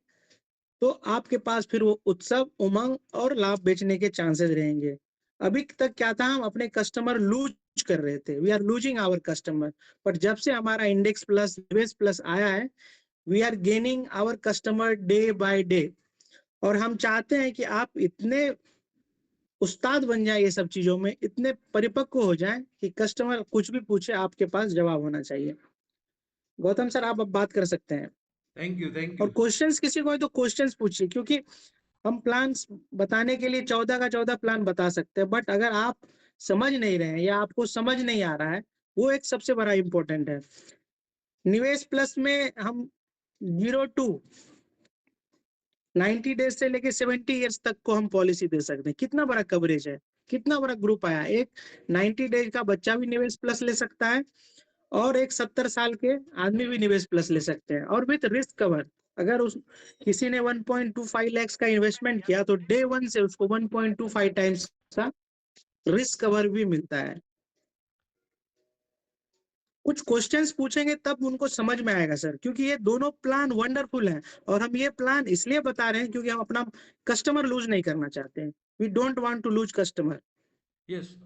तो आपके पास फिर वो उत्सव, उमंग और लाभ बेचने के चांसेस रहेंगे। अभी तक क्या था, हम अपने कस्टमर लूज कर रहे थे, we are losing our customer. But जब से हमारा इंडेक्स प्लस, निवेश प्लस आया है, we are gaining our customer day by day. और हम चाहते हैं कि आप इतने उस्ताद बन जाए ये सब चीजों में, इतने परिपक्व हो जाएं कि कस्टमर कुछ भी पूछे आपके पास जवाब होना चाहिए। गौतम सर आप अब बात कर सकते हैं। थैंक यू, थैंक और यू। क्वेश्चंस किसी को है तो क्वेश्चंस पूछिए, क्योंकि हम प्लान्स बताने के लिए 14 का 14 प्लान बता सकते हैं, बट अगर आप समझ नहीं रहे हैं या आपको समझ नहीं आ रहा है, वो एक सबसे बड़ा इंपॉर्टेंट है। निवेश प्लस में हम 0 to 90 डेज से लेके 70 ईयर्स तक को हम पॉलिसी दे सकते हैं। कितना बड़ा कवरेज है, कितना बड़ा ग्रुप आया। एक 90 डेज का बच्चा भी निवेश प्लस ले सकता है, और एक 70 साल के आदमी भी निवेश प्लस ले सकते हैं, और विथ रिस्क कवर। अगर उस किसी ने 1.25 लाख का इन्वेस्टमेंट किया तो डे 1 से उसको 1.25 टाइम्स का रिस्क कवर भी मिलता है। कुछ क्वेश्चंस पूछेंगे तब उनको समझ में आएगा सर, क्योंकि ये दोनों प्लान वंडरफुल हैं, और हम ये प्लान इसलिए बता रहे हैं क्योंकि हम अपना कस्टमर लूज नहीं करना चाहते हैं। We don't want to lose customer. Yes,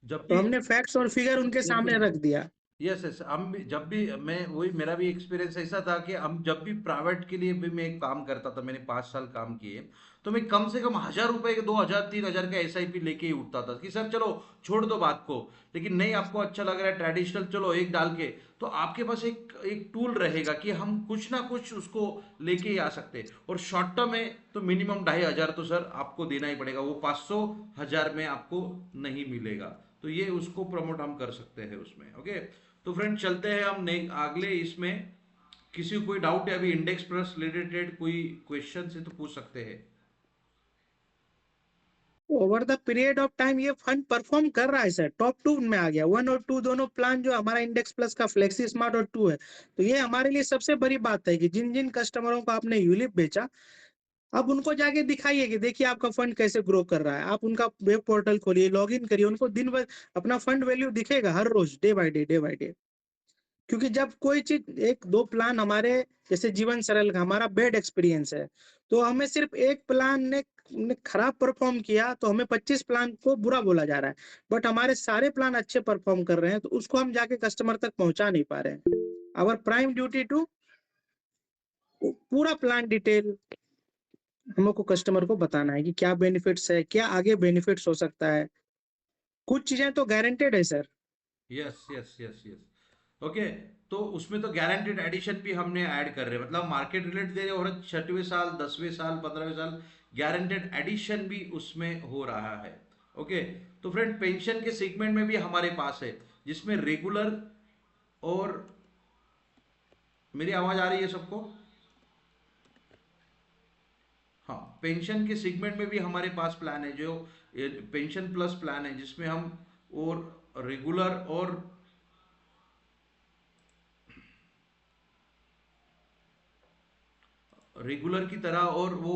जब तो भी हमने फैक्ट्स और फिगर उनके सामने रख दिया। यस यस, हम भी जब भी, मैं वही, मेरा भी एक्सपीरियंस ऐसा था कि हम जब भी प्राइवेट के लिए भी मैं एक काम करता था, मैंने 5 साल काम किए, तो मैं कम से कम 1,000 रुपए के 2,000-3,000 का एसआईपी लेके ही उठता था कि सर चलो छोड़ दो बात को, लेकिन नहीं आपको अच्छा लग रहा है ट्रेडिशनल, चलो एक डाल के, तो आपके पास एक एक टूल रहेगा कि हम कुछ ना कुछ उसको लेके ही आ सकते हैं। और शॉर्ट टर्म है तो मिनिमम 2,500 तो सर आपको देना ही पड़ेगा, वो 500-1,000 में आपको नहीं मिलेगा। तो ये उसको प्रमोट हम कर सकते हैं उसमें। ओके, तो फ्रेंड चलते हैं हम अगले इसमें किसी को कोई डाउट है अभी इंडेक्स प्लस रिलेटेड, कोई क्वेश्चन है तो पूछ सकते हैं। Over the period of time ये फंड परफॉर्म कर रहा है सर, टॉप 2 में आ गया। 1 और 2 दोनों प्लान जो हमारा इंडेक्स प्लस का फ्लेक्सी स्मार्ट और 2 है, तो ये हमारे लिए सबसे बड़ी बात है कि जिन जिन कस्टमरों को आपने यूलिप बेचा, अब उनको जाके दिखाइए कि देखिए आपका फंड कैसे ग्रो कर रहा है। आप उनका वेब पोर्टल खोलिए, लॉगिन करिए, उनको दिन भर अपना फंड वैल्यू दिखेगा हर रोज, day by day, day by day. क्योंकि जब कोई चीज, एक दो प्लान हमारे, जैसे जीवन सरल का हमारा बेड एक्सपीरियंस है, तो हमें सिर्फ एक प्लान ने खराब परफॉर्म किया तो हमें 25 प्लान को बुरा बोला जा रहा है। बट हमारे सारे प्लान अच्छे परफॉर्म कर रहे हैं, तो उसको हम जाके कस्टमर तक पहुंचा नहीं पा रहे हैं। आवर प्राइम ड्यूटी टू पूरा प्लान डिटेल हमको कस्टमर को बताना है कि क्या बेनिफिट्स है, क्या आगे बेनिफिट्स हो सकता है। कुछ चीजें तो गारंटेड है sir. Yes yes yes yes okay. तो उसमें तो गारंटेड एडिशन भी हमने ऐड कर रहे हैं, मतलब मार्केट रिलेट दे रहे हैं और 6वें साल 10वें साल 15वें साल गारंटेड एडिशन भी उसमें हो रहा है। ओके, तो फ्रेंड पेंशन के सेगमेंट में भी हमारे पास है, जिसमें रेगुलर और, मेरी आवाज आ रही है सबको? हाँ, पेंशन के सेगमेंट में भी हमारे पास प्लान है जो पेंशन प्लस प्लान है, जिसमें हम और रेगुलर और रेगुलर की तरह, और वो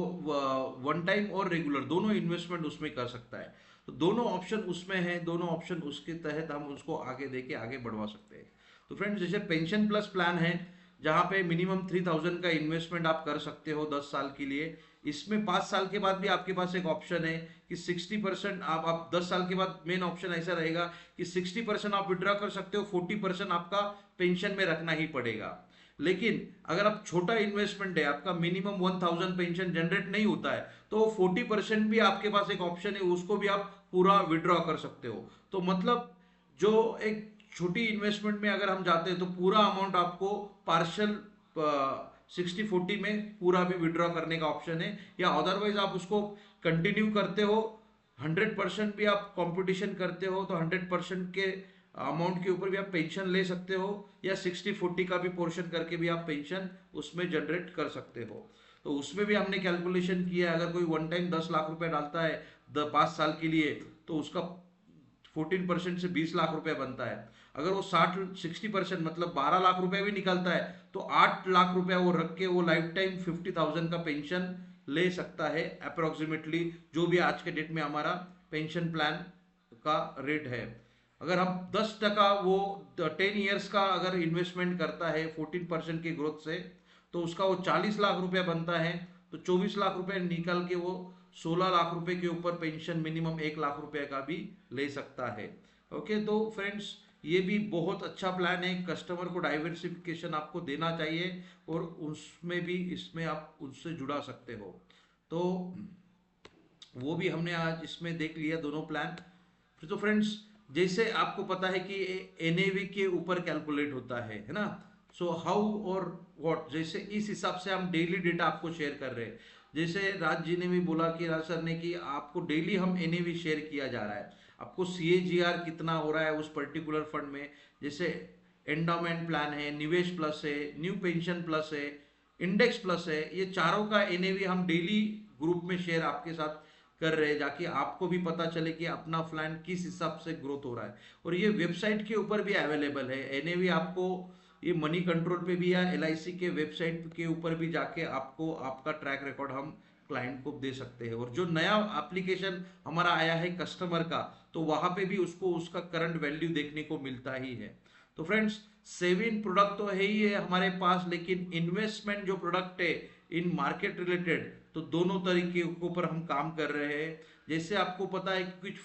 वन टाइम और रेगुलर दोनों इन्वेस्टमेंट उसमें कर सकता है। तो दोनों ऑप्शन उसमें है, दोनों ऑप्शन उसके तहत हम उसको आगे देके आगे बढ़वा सकते हैं। तो फ्रेंड्स, जैसे पेंशन प्लस प्लान है जहाँ पे मिनिमम 3000 का इन्वेस्टमेंट आप कर सकते हो 10 साल के लिए। इसमें 5 साल के बाद भी आपके पास एक ऑप्शन है कि 60% आप 10 साल के बाद मेन ऑप्शन ऐसा रहेगा कि 60% आप विड्रॉ कर सकते हो, 40% आपका पेंशन में रखना ही पड़ेगा। लेकिन अगर आप छोटा इन्वेस्टमेंट है, आपका मिनिमम 1000 पेंशन जनरेट नहीं होता है, तो 40% भी आपके पास एक ऑप्शन है, उसको भी आप पूरा विड्रॉ कर सकते हो। तो मतलब जो एक छोटी इन्वेस्टमेंट में अगर हम जाते हैं तो पूरा अमाउंट आपको पार्शल 60-40 में पूरा भी विड्रॉ करने का ऑप्शन है, या अदरवाइज आप उसको कंटिन्यू करते हो 100% भी आप कंपटीशन करते हो तो 100% के अमाउंट के ऊपर भी आप पेंशन ले सकते हो, या 60-40 का भी पोर्शन करके भी आप पेंशन उसमें जनरेट कर सकते हो। तो उसमें भी हमने कैलकुलेशन किया है, अगर कोई वन टाइम 10 लाख रुपए डालता है 5 साल के लिए, तो उसका 14% से 20 लाख रुपए बनता है। अगर वो 60% मतलब 12 लाख रुपए भी निकलता है, तो 8 लाख रुपए वो रख के वो लाइफ टाइम 50,000 का पेंशन ले सकता है अप्रोक्सीमेटली, जो भी आज के डेट में हमारा पेंशन प्लान का रेट है। अगर हम 10% वो 10 ईयर्स का अगर इन्वेस्टमेंट करता है 14% की ग्रोथ से, तो उसका वो 40 लाख रुपए बनता है। तो 24 लाख रुपए निकल के वो 16 लाख रुपए के ऊपर पेंशन मिनिमम 1 लाख रुपए का भी ले सकता है। ओके, तो फ्रेंड्स ये भी बहुत अच्छा प्लान है, कस्टमर को डाइवर्सिफिकेशन आपको देना चाहिए, और उसमें भी इसमें आप उससे जुड़ा सकते हो। तो वो भी हमने आज इसमें देख लिया दोनों प्लान। तो फ्रेंड्स, जैसे आपको पता है कि एनएवी के ऊपर कैलकुलेट होता है ना, सो हाउ और व्हाट, जैसे इस हिसाब से हम डेली डेटा आपको शेयर कर रहे हैं। जैसे राज जी ने भी बोला कि राज सर ने कि आपको डेली हम एनएवी शेयर किया जा रहा है, आपको सीएजीआर कितना हो रहा है उस पर्टिकुलर फंड में। जैसे एंडोमेंट प्लान है, निवेश प्लस है, न्यू पेंशन प्लस है, इंडेक्स प्लस है, ये चारों का एनएवी हम डेली ग्रुप में शेयर आपके साथ कर रहे हैं, जाकि आपको भी पता चले कि अपना प्लान किस हिसाब से ग्रोथ हो रहा है। और ये वेबसाइट के ऊपर भी अवेलेबल है एनएवी, आपको ये मनी कंट्रोल पे भी या एलआईसी के वेबसाइट के ऊपर भी जाके आपको आपका ट्रैक रिकॉर्ड हम क्लाइंट को दे सकते हैं। और जो नया एप्लीकेशन हमारा आया है कस्टमर का, तो वहां पे भी उसको उसका करंट वैल्यू देखने को मिलता ही है। तो फ्रेंड्स, सेविंग प्रोडक्ट तो है ही है हमारे पास, लेकिन इन्वेस्टमेंट जो प्रोडक्ट है इन मार्केट रिलेटेड, तो दोनों तरीके के ऊपर हम काम कर रहे हैं। जैसे आपको पता है कि कुछ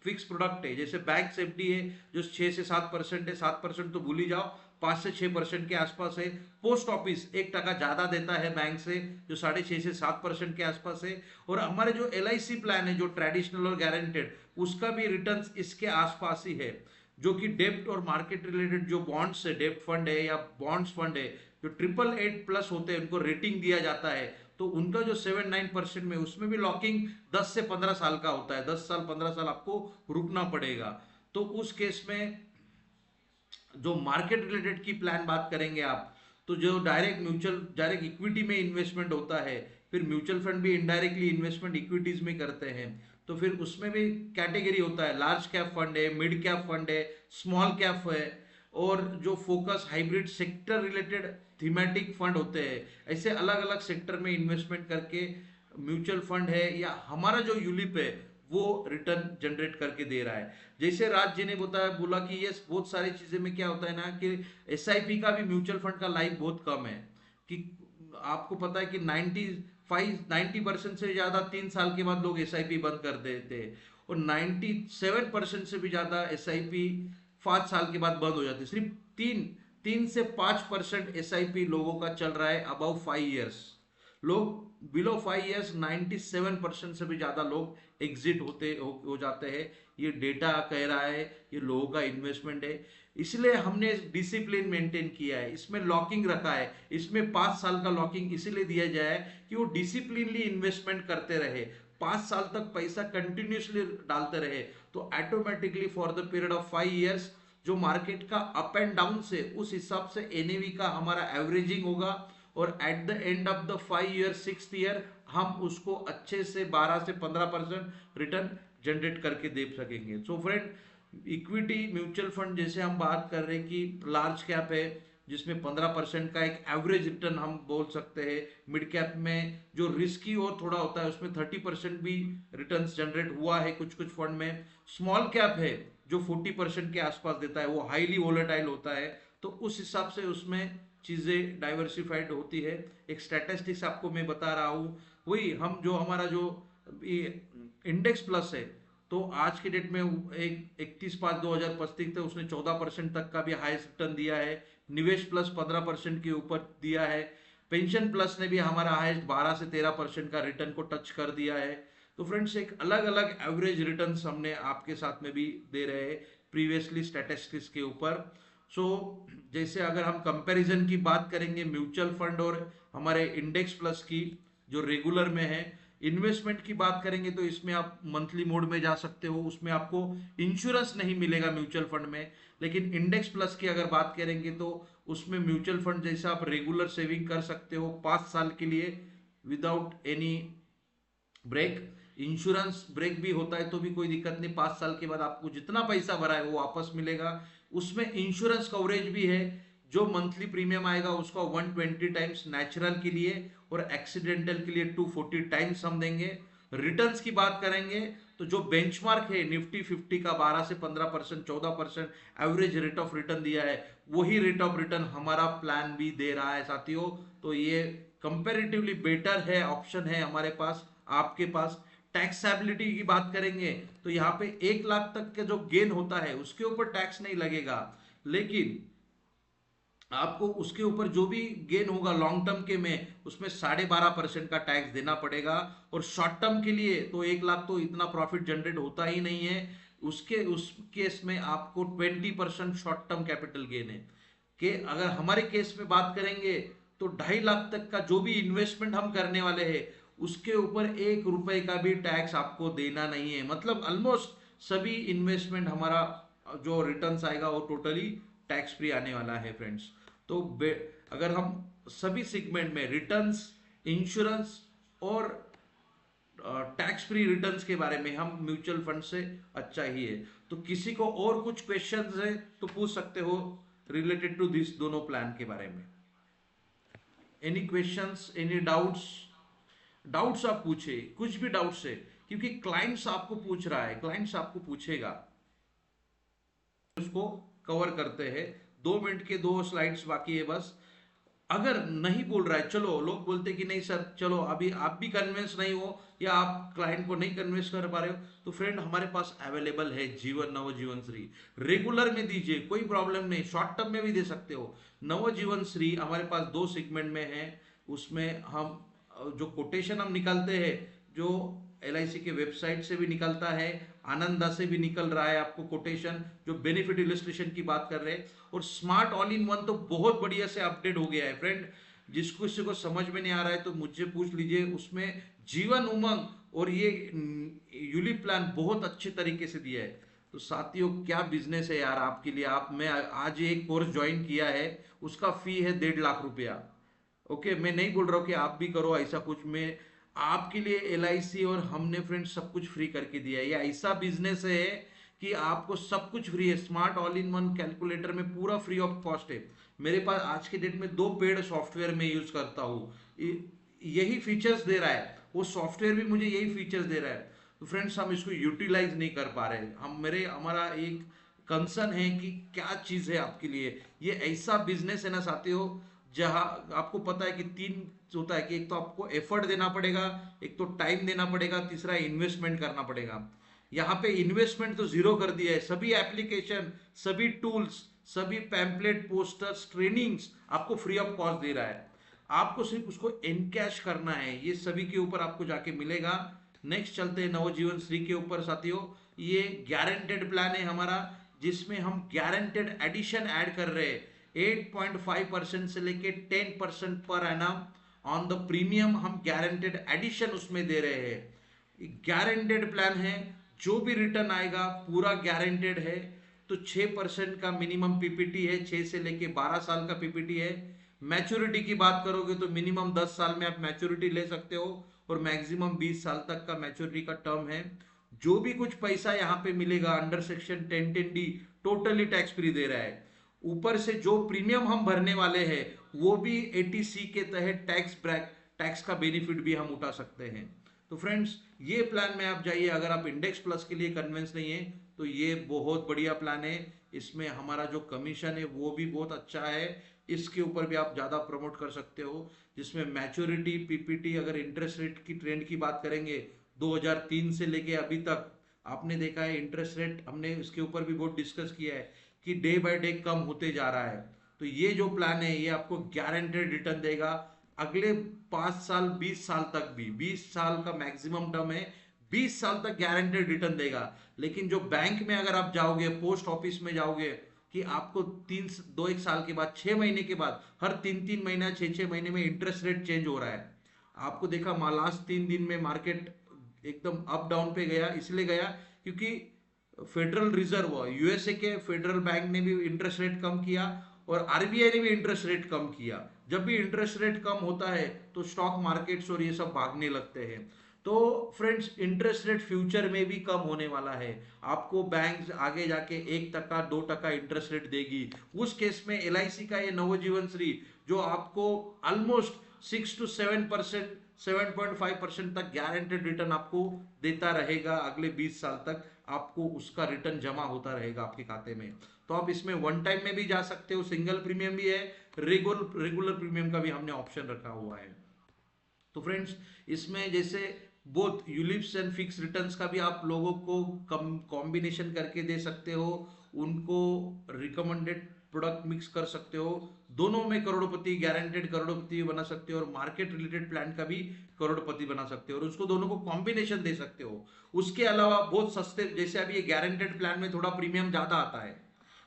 फिक्स प्रोडक्ट है, जैसे बैंक एफडी है जो 6 से 7% है, 7% तो भूल ही जाओ, 5 से 6% के आसपास है। पोस्ट ऑफिस 1% ज्यादा देता है बैंक से, जो 6.5 से 7% के आसपास है। और हमारे जो एलआईसी प्लान है जो ट्रेडिशनल और गारंटेड, उसका भी रिटर्न इसके आसपास ही है। जो कि डेप्ट और मार्केट रिलेटेड जो बॉन्ड्स है, डेप्ट फंड है या बॉन्ड्स फंड है, जो 888+ होते हैं, उनको रेटिंग दिया जाता है, तो उनका जो 7-9% में, उसमें भी लॉकिंग 10 से 15 साल का होता है। 10 साल 15 साल आपको रुकना पड़ेगा। तो उस केस में जो मार्केट रिलेटेड की प्लान बात करेंगे आप, तो जो डायरेक्ट इक्विटी में इन्वेस्टमेंट होता है, फिर म्यूचुअल फंड भी इनडायरेक्टली इन्वेस्टमेंट इक्विटीज में करते हैं, तो फिर उसमें भी कैटेगरी होता है, लार्ज कैप फंड है, मिड कैप फंड है, स्मॉल कैप है, और जो focus hybrid sector related thematic fund होते हैं। ऐसे अलग अलग सेक्टर में इन्वेस्टमेंट करके म्यूचुअल फंड है या हमारा जो यूलिप है वो रिटर्न जनरेट करके दे रहा है। जैसे राज जी ने बोला कि ये बहुत सारी चीजें में क्या होता है ना कि एसआईपी का भी म्यूचुअल फंड का लाइफ बहुत कम है, कि आपको पता है कि 90% से ज्यादा 3 साल के बाद लोग एसआईपी बंद कर देते हैं, और 97% से भी ज्यादा एसआईपी 5 साल के बाद बंद हो जाती है। सिर्फ 3 से 5% एसआईपी लोगों का चल रहा है अबाउ 5 ईयर्स। लोग बिलो 5 ईयर्स 97% से भी ज्यादा लोग एग्जिट हो जाते हैं। ये डेटा कह रहा है, ये लोगों का इन्वेस्टमेंट है। इसलिए हमने डिसिप्लिन मेंटेन किया है, इसमें लॉकिंग रखा है, इसमें 5 साल का लॉकिंग इसीलिए दिया जाए कि वो डिसिप्लिनली इन्वेस्टमेंट करते रहे, 5 साल तक पैसा कंटिन्यूसली डालते रहे, तो automatically for the period of 5 years जो मार्केट का अप एंड डाउन से उस हिसाब से एनएवी का हमारा एवरेजिंग होगा, और eight the end of the 5 year 6th year हम उसको अच्छे से 12 से 15% रिटर्न जनरेट करके दे सकेंगे। So friend, equity mutual fund जैसे हम बात कर रहे हैं कि लार्ज कैप है जिसमें 15% का एक एवरेज रिटर्न हम बोल सकते हैं, मिड कैप में जो रिस्की और थोड़ा होता है उसमें 30% भी रिटर्न जनरेट हुआ है कुछ कुछ फंड में, स्मॉल कैप है जो 40% के आसपास देता है, वो हाईली वोलेटाइल होता है, तो उस हिसाब से उसमें चीजें डाइवर्सिफाइड होती है। एक स्टैटिस्टिक्स आपको मैं बता रहा हूँ, वही हम जो हमारा जो इंडेक्स प्लस है, तो आज के डेट में 31/5/2025 तक उसने 14% तक का भी हाईएस्ट रिटर्न दिया है। निवेश प्लस 15% के ऊपर दिया है। पेंशन प्लस ने भी हमारा हाईएस्ट 12 से 13% का रिटर्न को टच कर दिया है। तो फ्रेंड्स, एक अलग अलग एवरेज रिटर्न हमने आपके साथ में भी दे रहे हैं प्रीवियसली स्टैटिस्टिक्स के ऊपर। सो जैसे अगर हम कंपैरिजन की बात करेंगे म्यूचुअल फंड और हमारे इंडेक्स प्लस की जो रेगुलर में है, इन्वेस्टमेंट की बात करेंगे तो इसमें आप मंथली मोड में जा सकते हो, उसमें आपको इंश्योरेंस नहीं मिलेगा म्यूचुअल फंड में। लेकिन इंडेक्स प्लस की अगर बात करेंगे तो उसमें म्यूचुअल फंड जैसा आप रेगुलर सेविंग कर सकते हो 5 साल के लिए without any break. Insurance break भी होता है तो भी कोई दिक्कत नहीं, 5 साल के बाद आपको जितना पैसा भरा है वो वापस मिलेगा। उसमें इंश्योरेंस कवरेज भी है, जो मंथली प्रीमियम आएगा उसका 120 टाइम्स नेचुरल के लिए और एक्सीडेंटल के लिए 240 टाइम्स हम देंगे। रिटर्न्स की बात करेंगे तो जो बेंचमार्क है निफ्टी 50 का 12 से 15% 14% एवरेज रेट ऑफ रिटर्न दिया है, वही रेट ऑफ रिटर्न हमारा प्लान भी दे रहा है साथियों। तो ये कंपेरेटिवली बेटर है, ऑप्शन है हमारे पास, आपके पास। टैक्सेबिलिटी की बात करेंगे तो यहाँ पे 1 लाख तक का जो गेन होता है उसके ऊपर टैक्स नहीं लगेगा, लेकिन आपको उसके ऊपर जो भी गेन होगा लॉन्ग टर्म के में उसमें 12.5% का टैक्स देना पड़ेगा। और शॉर्ट टर्म के लिए तो 1 लाख तो इतना प्रॉफिट जनरेट होता ही नहीं है, उस केस में आपको 20% शॉर्ट टर्म कैपिटल गेन है। कि अगर हमारे केस में बात करेंगे तो 2.5 लाख तक का जो भी इन्वेस्टमेंट हम करने वाले हैं उसके ऊपर 1 रुपए का भी टैक्स आपको देना नहीं है। मतलब ऑलमोस्ट सभी इन्वेस्टमेंट हमारा जो रिटर्न्स आएगा वो टोटली टैक्स फ्री आने वाला है फ्रेंड्स। तो अगर हम सभी सेगमेंट में रिटर्न्स, इंश्योरेंस और टैक्स फ्री रिटर्न्स के बारे में हम म्यूचुअल फंड से अच्छा ही है। तो किसी को और कुछ क्वेश्चंस है तो पूछ सकते हो रिलेटेड टू दिस दोनों प्लान के बारे में। एनी क्वेश्चंस, एनी डाउट्स आप पूछे, कुछ भी डाउट्स है, क्योंकि क्लाइंट्स आपको पूछ रहा है, क्लाइंट्स आपको पूछेगा, उसको कवर करते हैं। 2 मिनट के 2 स्लाइड्स बाकी है बस। अगर नहीं बोल रहा है, चलो लोग बोलते कि नहीं सर चलो अभी आप भी कन्विंस नहीं हो या आप क्लाइंट को नहीं कन्विंस कर पा रहे हो, तो फ्रेंड हमारे पास अवेलेबल है जीवन नवजीवन श्री। रेगुलर में दीजिए, कोई प्रॉब्लम नहीं, शॉर्ट टर्म में भी दे सकते हो। नवजीवन श्री हमारे पास 2 सेगमेंट में है। उसमें हम जो कोटेशन हम निकालते हैं, जो LIC के वेबसाइट से भी निकलता है, आनंदा से भी निकल रहा है आपको कोटेशन, जो बेनिफिट इलस्ट्रेशन की बात कर रहे हैं। और स्मार्ट ऑल इन वन तो बहुत बढ़िया से अपडेट हो गया है फ्रेंड। जिसको किसी को समझ में नहीं आ रहा है तो मुझसे पूछ लीजिए। उसमें जीवन उमंग और ये यूलिप प्लान बहुत अच्छे तरीके से दिया है। तो साथियों क्या बिजनेस है यार आपके लिए। आप मैं आज एक कोर्स ज्वाइन किया है, उसका फी है 1.5 लाख रुपया। ओके, मैं नहीं बोल रहा हूँ कि आप भी करो ऐसा कुछ। मैं आपके लिए LIC और हमने फ्रेंड्स सब कुछ फ्री करके दिया है। ये ऐसा बिजनेस है कि आपको सब कुछ फ्री है। Smart all in one calculator में पूरा फ्री ऑफ कॉस्ट है। मेरे पास आज के डेट में 2 पेड सॉफ्टवेयर में यूज करता हूँ, यही फीचर्स दे रहा है। वो सॉफ्टवेयर भी मुझे यही फीचर्स दे रहा है। तो फ्रेंड्स हम इसको यूटिलाइज नहीं कर पा रहे। हमारा एक कंसर्न है कि क्या चीज़ है आपके लिए। ये ऐसा बिजनेस है ना साथियों, जहां आपको पता है कि 3 होता है कि एक तो आपको एफर्ट देना पड़ेगा, एक तो टाइम देना पड़ेगा, तीसरा इन्वेस्टमेंट करना पड़ेगा। यहाँ पे इन्वेस्टमेंट तो जीरो कर दिया है। सभी एप्लीकेशन, सभी टूल्स, सभी पैम्पलेट, पोस्टर्स, ट्रेनिंग्स आपको फ्री ऑफ कॉस्ट दे रहा है। आपको सिर्फ उसको एनकैश करना है। ये सभी के ऊपर आपको जाके मिलेगा। नेक्स्ट चलते हैं नवजीवन श्री के ऊपर साथियों। ये गारंटेड प्लान है हमारा, जिसमें हम गारंटेड एडिशन ऐड कर रहे हैं। 8.5% से लेके 10% per annum on the premium हम गारंटेड एडिशन उसमें दे रहे हैं। गारंटेड प्लान है, जो भी रिटर्न आएगा पूरा गारंटेड है। तो 6% का मिनिमम PPT है, 6 से लेके 12 साल का PPT है। मैच्योरिटी की बात करोगे तो मिनिमम 10 साल में आप मैच्योरिटी ले सकते हो, और मैक्सिमम 20 साल तक का मैच्योरिटी का टर्म है। जो भी कुछ पैसा यहाँ पे मिलेगा under section 1010D totally tax free दे रहा है। ऊपर से जो प्रीमियम हम भरने वाले हैं वो भी 80C के तहत टैक्स का बेनिफिट भी हम उठा सकते हैं। तो फ्रेंड्स ये प्लान में आप जाइए। अगर आप इंडेक्स प्लस के लिए कन्विंस नहीं है तो ये बहुत बढ़िया प्लान है। इसमें हमारा जो कमीशन है वो भी बहुत अच्छा है। इसके ऊपर भी आप ज़्यादा प्रमोट कर सकते हो, जिसमें मैच्योरिटी, PPT, अगर इंटरेस्ट रेट की ट्रेंड की बात करेंगे 2003 से लेके अभी तक आपने देखा है इंटरेस्ट रेट, हमने इसके ऊपर भी बहुत डिस्कस किया है कि डे बाय डे कम होते जा रहा है। तो ये जो प्लान है ये आपको गारंटेड रिटर्न देगा अगले 5 साल 20 साल तक भी। 20 साल का मैक्सिमम टर्म है, 20 साल तक गारंटेड रिटर्न देगा। लेकिन जो बैंक में अगर आप जाओगे, पोस्ट ऑफिस में जाओगे, कि आपको 1 साल के बाद, 6 महीने के बाद, हर 3 महीना 6 महीने में इंटरेस्ट रेट चेंज हो रहा है। आपको देखा लास्ट 3 दिन में मार्केट एकदम अप डाउन पे गया। इसलिए गया क्योंकि फेडरल रिजर्व, USA के फेडरल बैंक ने भी इंटरेस्ट रेट कम किया और RBI ने भी इंटरेस्ट रेट कम किया। जब भी इंटरेस्ट रेट कम होता है तो स्टॉक मार्केट्स और ये सब भागने लगते हैं। तो फ्रेंड्स इंटरेस्ट रेट फ्यूचर में भी कम होने वाला है। आपको बैंक आगे जाके 1%, 2% इंटरेस्ट रेट देगी। उस केस में LIC का ये नवजीवन श्री जो आपको ऑलमोस्ट 6 to 7%, 7.5% तक गारंटेड रिटर्न आपको देता रहेगा। अगले 20 साल तक आपको उसका रिटर्न जमा होता रहेगा आपके खाते में। तो आप इसमें वन टाइम में भी जा सकते हो, सिंगल प्रीमियम भी है, रेगुलर प्रीमियम का भी हमने ऑप्शन रखा हुआ है। तो फ्रेंड्स इसमें जैसे both ULIPs and fix returns का भी आप लोगों को कॉम्बिनेशन करके दे सकते हो, उनको रिकमेंडेड प्रोडक्ट मिक्स कर सकते हो। दोनों में करोड़पति, गारंटेड करोड़पति बना सकते हो और मार्केट रिलेटेड प्लान का भी करोड़पति बना सकते हो, और उसको दोनों को कॉम्बिनेशन दे सकते हो। उसके अलावा बहुत सस्ते, जैसे अभी ये गारंटेड प्लान में थोड़ा प्रीमियम ज्यादा आता है।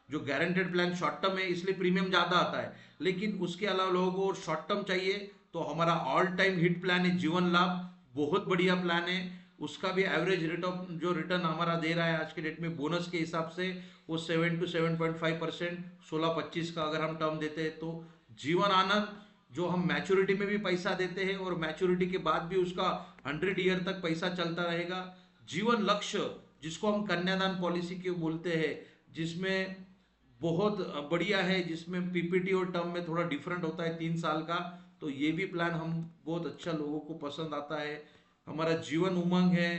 जो गारंटेड प्लान शॉर्ट टर्म है इसलिए प्रीमियम ज्यादा आता है, लेकिन उसके अलावा लोगों को शॉर्ट टर्म चाहिए तो हमारा ऑल टाइम हिट प्लान है जीवन लाभ, बहुत बढ़िया प्लान है। उसका भी एवरेज रेट ऑफ जो रिटर्न हमारा दे रहा है आज के डेट में बोनस के हिसाब से वो 7 to 7.5%, 16-25 का अगर हम टर्म देते हैं तो। जीवन आनंद जो हम मैच्योरिटी में भी पैसा देते हैं और मैच्योरिटी के बाद भी उसका 100 ईयर तक पैसा चलता रहेगा। जीवन लक्ष्य जिसको हम कन्यादान पॉलिसी के बोलते हैं, जिसमें बहुत बढ़िया है, जिसमें PPT और टर्म में थोड़ा डिफरेंट होता है 3 साल का। तो ये भी प्लान हम बहुत अच्छा लोगों को पसंद आता है। हमारा जीवन उमंग है,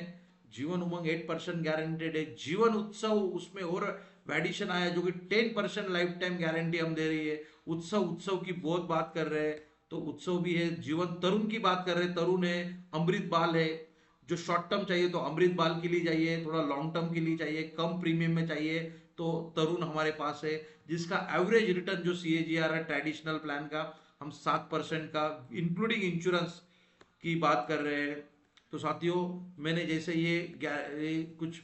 जीवन उमंग 8% गारंटेड है। जीवन उत्सव उसमें और एडिशन आया जो कि 10% लाइफ टाइम गारंटी हम दे रही है। उत्सव की बहुत बात कर रहे हैं तो उत्सव भी है। जीवन तरुण की बात कर रहे हैं, तरुण है। अमृत बाल है, जो शॉर्ट टर्म चाहिए तो अमृत बाल के लिए चाहिए, थोड़ा लॉन्ग टर्म के लिए चाहिए, कम प्रीमियम में चाहिए तो तरुण हमारे पास है, जिसका एवरेज रिटर्न जो CAGR है ट्रेडिशनल प्लान का हम 7% का इंक्लूडिंग इंश्योरेंस की बात कर रहे हैं। तो साथियों मैंने जैसे ये कुछ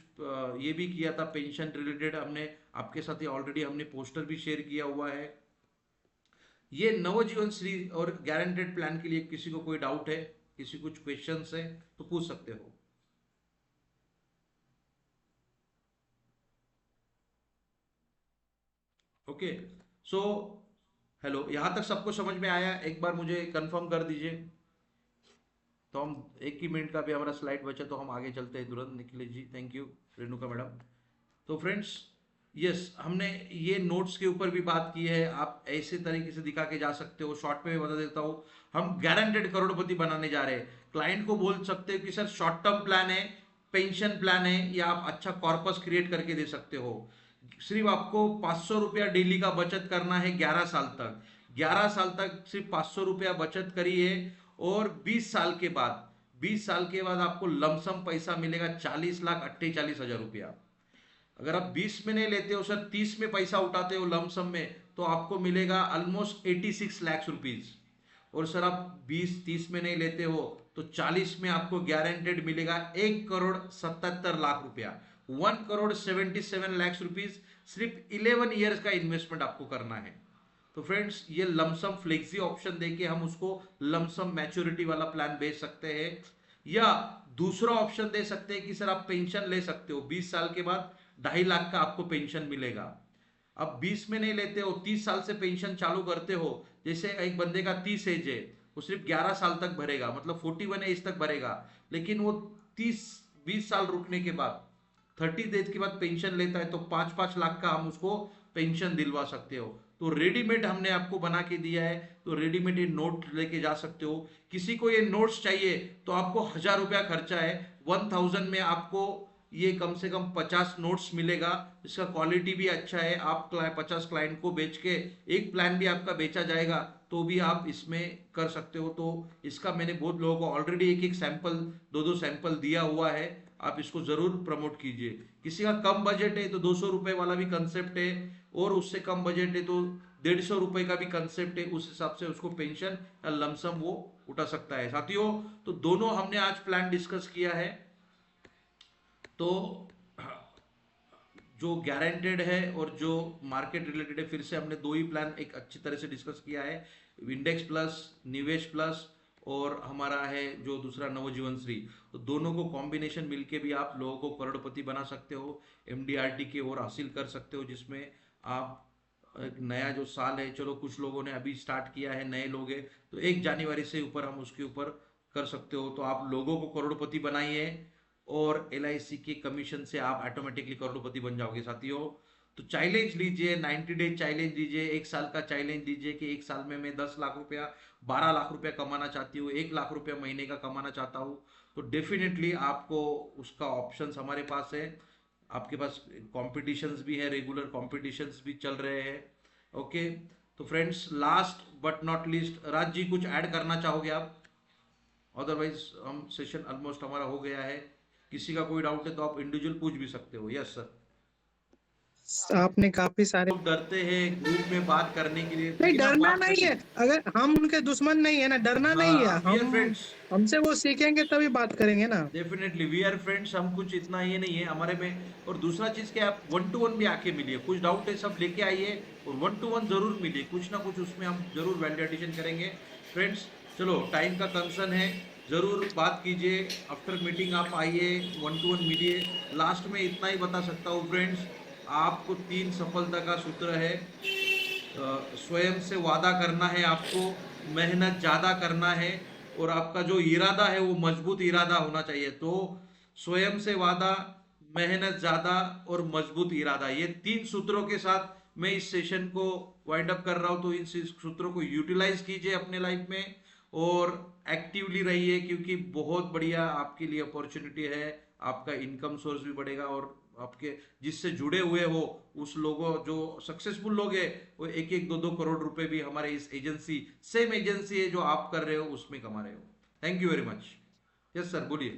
ये भी किया था पेंशन रिलेटेड, हमने आपके साथ ऑलरेडी हमने पोस्टर भी शेयर किया हुआ है। ये नवजीवन श्री और गारंटेड प्लान के लिए किसी को कोई डाउट है, किसी कुछ क्वेश्चंस है तो पूछ सकते हो। ओके सो हेलो, यहाँ तक सबको समझ में आया? एक बार मुझे कंफर्म कर दीजिए। तो हम 1 ही मिनट का भी हमारा स्लाइड बचा, तो हम आगे चलते हैं तुरंत। निखिलेश जी थैंक यू, रेणुका मैडम। तो फ्रेंड्स यस, हमने ये नोट्स के ऊपर भी बात की है, आप ऐसे तरीके से दिखा के जा सकते हो। शॉर्ट में भी बता देता हूँ, हम गारंटेड करोड़पति बनाने जा रहे हैं। क्लाइंट को बोल सकते हो कि सर शॉर्ट टर्म प्लान है, पेंशन प्लान है, या आप अच्छा कॉर्पस क्रिएट करके दे सकते हो। सिर्फ आपको 500 रुपया डेली का बचत करना है 11 साल तक। 11 साल तक सिर्फ 500 रुपया बचत करिए, और 20 साल के बाद आपको लमसम पैसा मिलेगा 40,48,000 रुपया। अगर आप 20 में नहीं लेते हो सर, 30 में पैसा उठाते हो लमसम में, तो आपको मिलेगा ऑलमोस्ट 86 लाख रुपीज। और सर आप 20-30 में नहीं लेते हो तो 40 में आपको गारंटेड मिलेगा 1,77,00,000 रुपया, 1,77 लाख रुपीज। सिर्फ 11 ईयर्स का इन्वेस्टमेंट आपको करना है। तो फ्रेंड्स ये लमसम फ्लेक्सी ऑप्शन देके हम उसको लमसम मैच्योरिटी वाला प्लान बेच सकते हैं, या दूसरा ऑप्शन दे सकते हैं कि सर आप पेंशन ले सकते हो। 20 साल के बाद 2.5 लाख का आपको पेंशन मिलेगा। अब 20 में नहीं लेते हो, 30 साल से पेंशन चालू करते हो। जैसे एक बंदे का 30 एज है, वो सिर्फ 11 साल तक भरेगा, मतलब 41 एज तक भरेगा। लेकिन वो 20 साल रुकने के बाद 30 एज के बाद पेंशन लेता है, तो 5-5 लाख का हम उसको पेंशन दिलवा सकते हो। तो रेडीमेड हमने आपको बना के दिया है, तो रेडीमेड ये नोट लेके जा सकते हो। किसी को ये नोट्स चाहिए तो आपको 1,000 रुपया खर्चा है, 1000 में आपको ये कम से कम 50 नोट्स मिलेगा। इसका क्वालिटी भी अच्छा है। आप 50 क्लाइंट को बेच के एक प्लान भी आपका बेचा जाएगा, तो भी आप इसमें कर सकते हो। तो इसका मैंने बहुत लोगों को ऑलरेडी एक सैंपल, 2 सैंपल दिया हुआ है। आप इसको जरूर प्रमोट कीजिए। किसी का कम बजट है तो 200 रुपए वाला भी कंसेप्ट है, और उससे कम बजट है तो 150 रुपए का भी कंसेप्ट है। उस हिसाब से उसको पेंशन या लमसम वो उठा सकता है। साथियों तो दोनों हमने आज प्लान डिस्कस किया है। तो जो गारंटेड है और जो मार्केट रिलेटेड है, फिर से हमने 2 ही प्लान एक अच्छी तरह से डिस्कस किया है, इंडेक्स प्लस, निवेश प्लस, और हमारा है जो दूसरा नवजीवन श्री। तो दोनों को कॉम्बिनेशन मिलके भी आप लोगों को करोड़पति बना सकते हो, एमडीआरटी की ओर हासिल कर सकते हो, जिसमें आप एक नया जो साल है, चलो कुछ लोगों ने अभी स्टार्ट किया है, नए लोग हैं, तो 1 जनवरी से ऊपर हम उसके ऊपर कर सकते हो। तो आप लोगों को करोड़पति बनाइए, और LIC के कमीशन से आप ऑटोमेटिकली करोड़पति बन जाओगे। साथियों तो चैलेंज लीजिए, 90 डेज चैलेंज लीजिए, 1 साल का चैलेंज लीजिए कि 1 साल में मैं 10 लाख रुपया, 12 लाख रुपया कमाना चाहती हूँ, 1 लाख रुपया महीने का कमाना चाहता हूँ। तो डेफिनेटली आपको उसका ऑप्शंस हमारे पास है। आपके पास कॉम्पिटिशन्स भी है, रेगुलर कॉम्पिटिशन्स भी चल रहे हैं। ओके तो friends last but not least, Raj ji कुछ ऐड करना चाहोगे आप? अदरवाइज हम सेशन ऑलमोस्ट हमारा हो गया है। किसी का कोई डाउट है तो आप इंडिविजुअल पूछ भी सकते हो। Yes sir. आपने काफी सारे, लोग डरते हैं ग्रुप में बात करने के लिए, नहीं लेकिन आप डरना बात नहीं है। करिए। अगर हम उनके दुश्मन नहीं है ना, डरना नहीं है। we are हम friends, हमसे वो सीखेंगे तभी बात करेंगे ना। Definitely we are friends. हम कुछ इतना ये नहीं है हमारे में। और दूसरा चीज क्या, आप 1 to 1 भी आके मिलिए, कुछ डाउट है सब लेके आइए, और 1 to 1 जरूर मिलिए, कुछ ना कुछ उसमें हम जरूर वैलिडेशन करेंगे। फ्रेंड्स चलो टाइम का कंसर्न है, जरूर बात कीजिए। आफ्टर मीटिंग आप आइए, 1 to 1 मिलिए। लास्ट में इतना ही बता सकता हूँ फ्रेंड्स, आपको 3 सफलता का सूत्र है। स्वयं से वादा करना है, आपको मेहनत ज़्यादा करना है, और आपका जो इरादा है वो मजबूत इरादा होना चाहिए। तो स्वयं से वादा, मेहनत ज़्यादा और मजबूत इरादा, ये 3 सूत्रों के साथ मैं इस सेशन को वाइंड अप कर रहा हूँ। तो इन सूत्रों को यूटिलाइज कीजिए अपने लाइफ में, और एक्टिवली रहिए, क्योंकि बहुत बढ़िया आपके लिए अपॉर्चुनिटी है। आपका इनकम सोर्स भी बढ़ेगा, और आपके जिससे जुड़े हुए हो उस लोगों जो सक्सेसफुल लोग हैं, वो 1-1, 2-2 करोड़ रुपए भी हमारे इस एजेंसी, सेम एजेंसी है जो आप कर रहे हो, उसमें कमा रहे हो। Thank you very much. Yes sir बोलिए।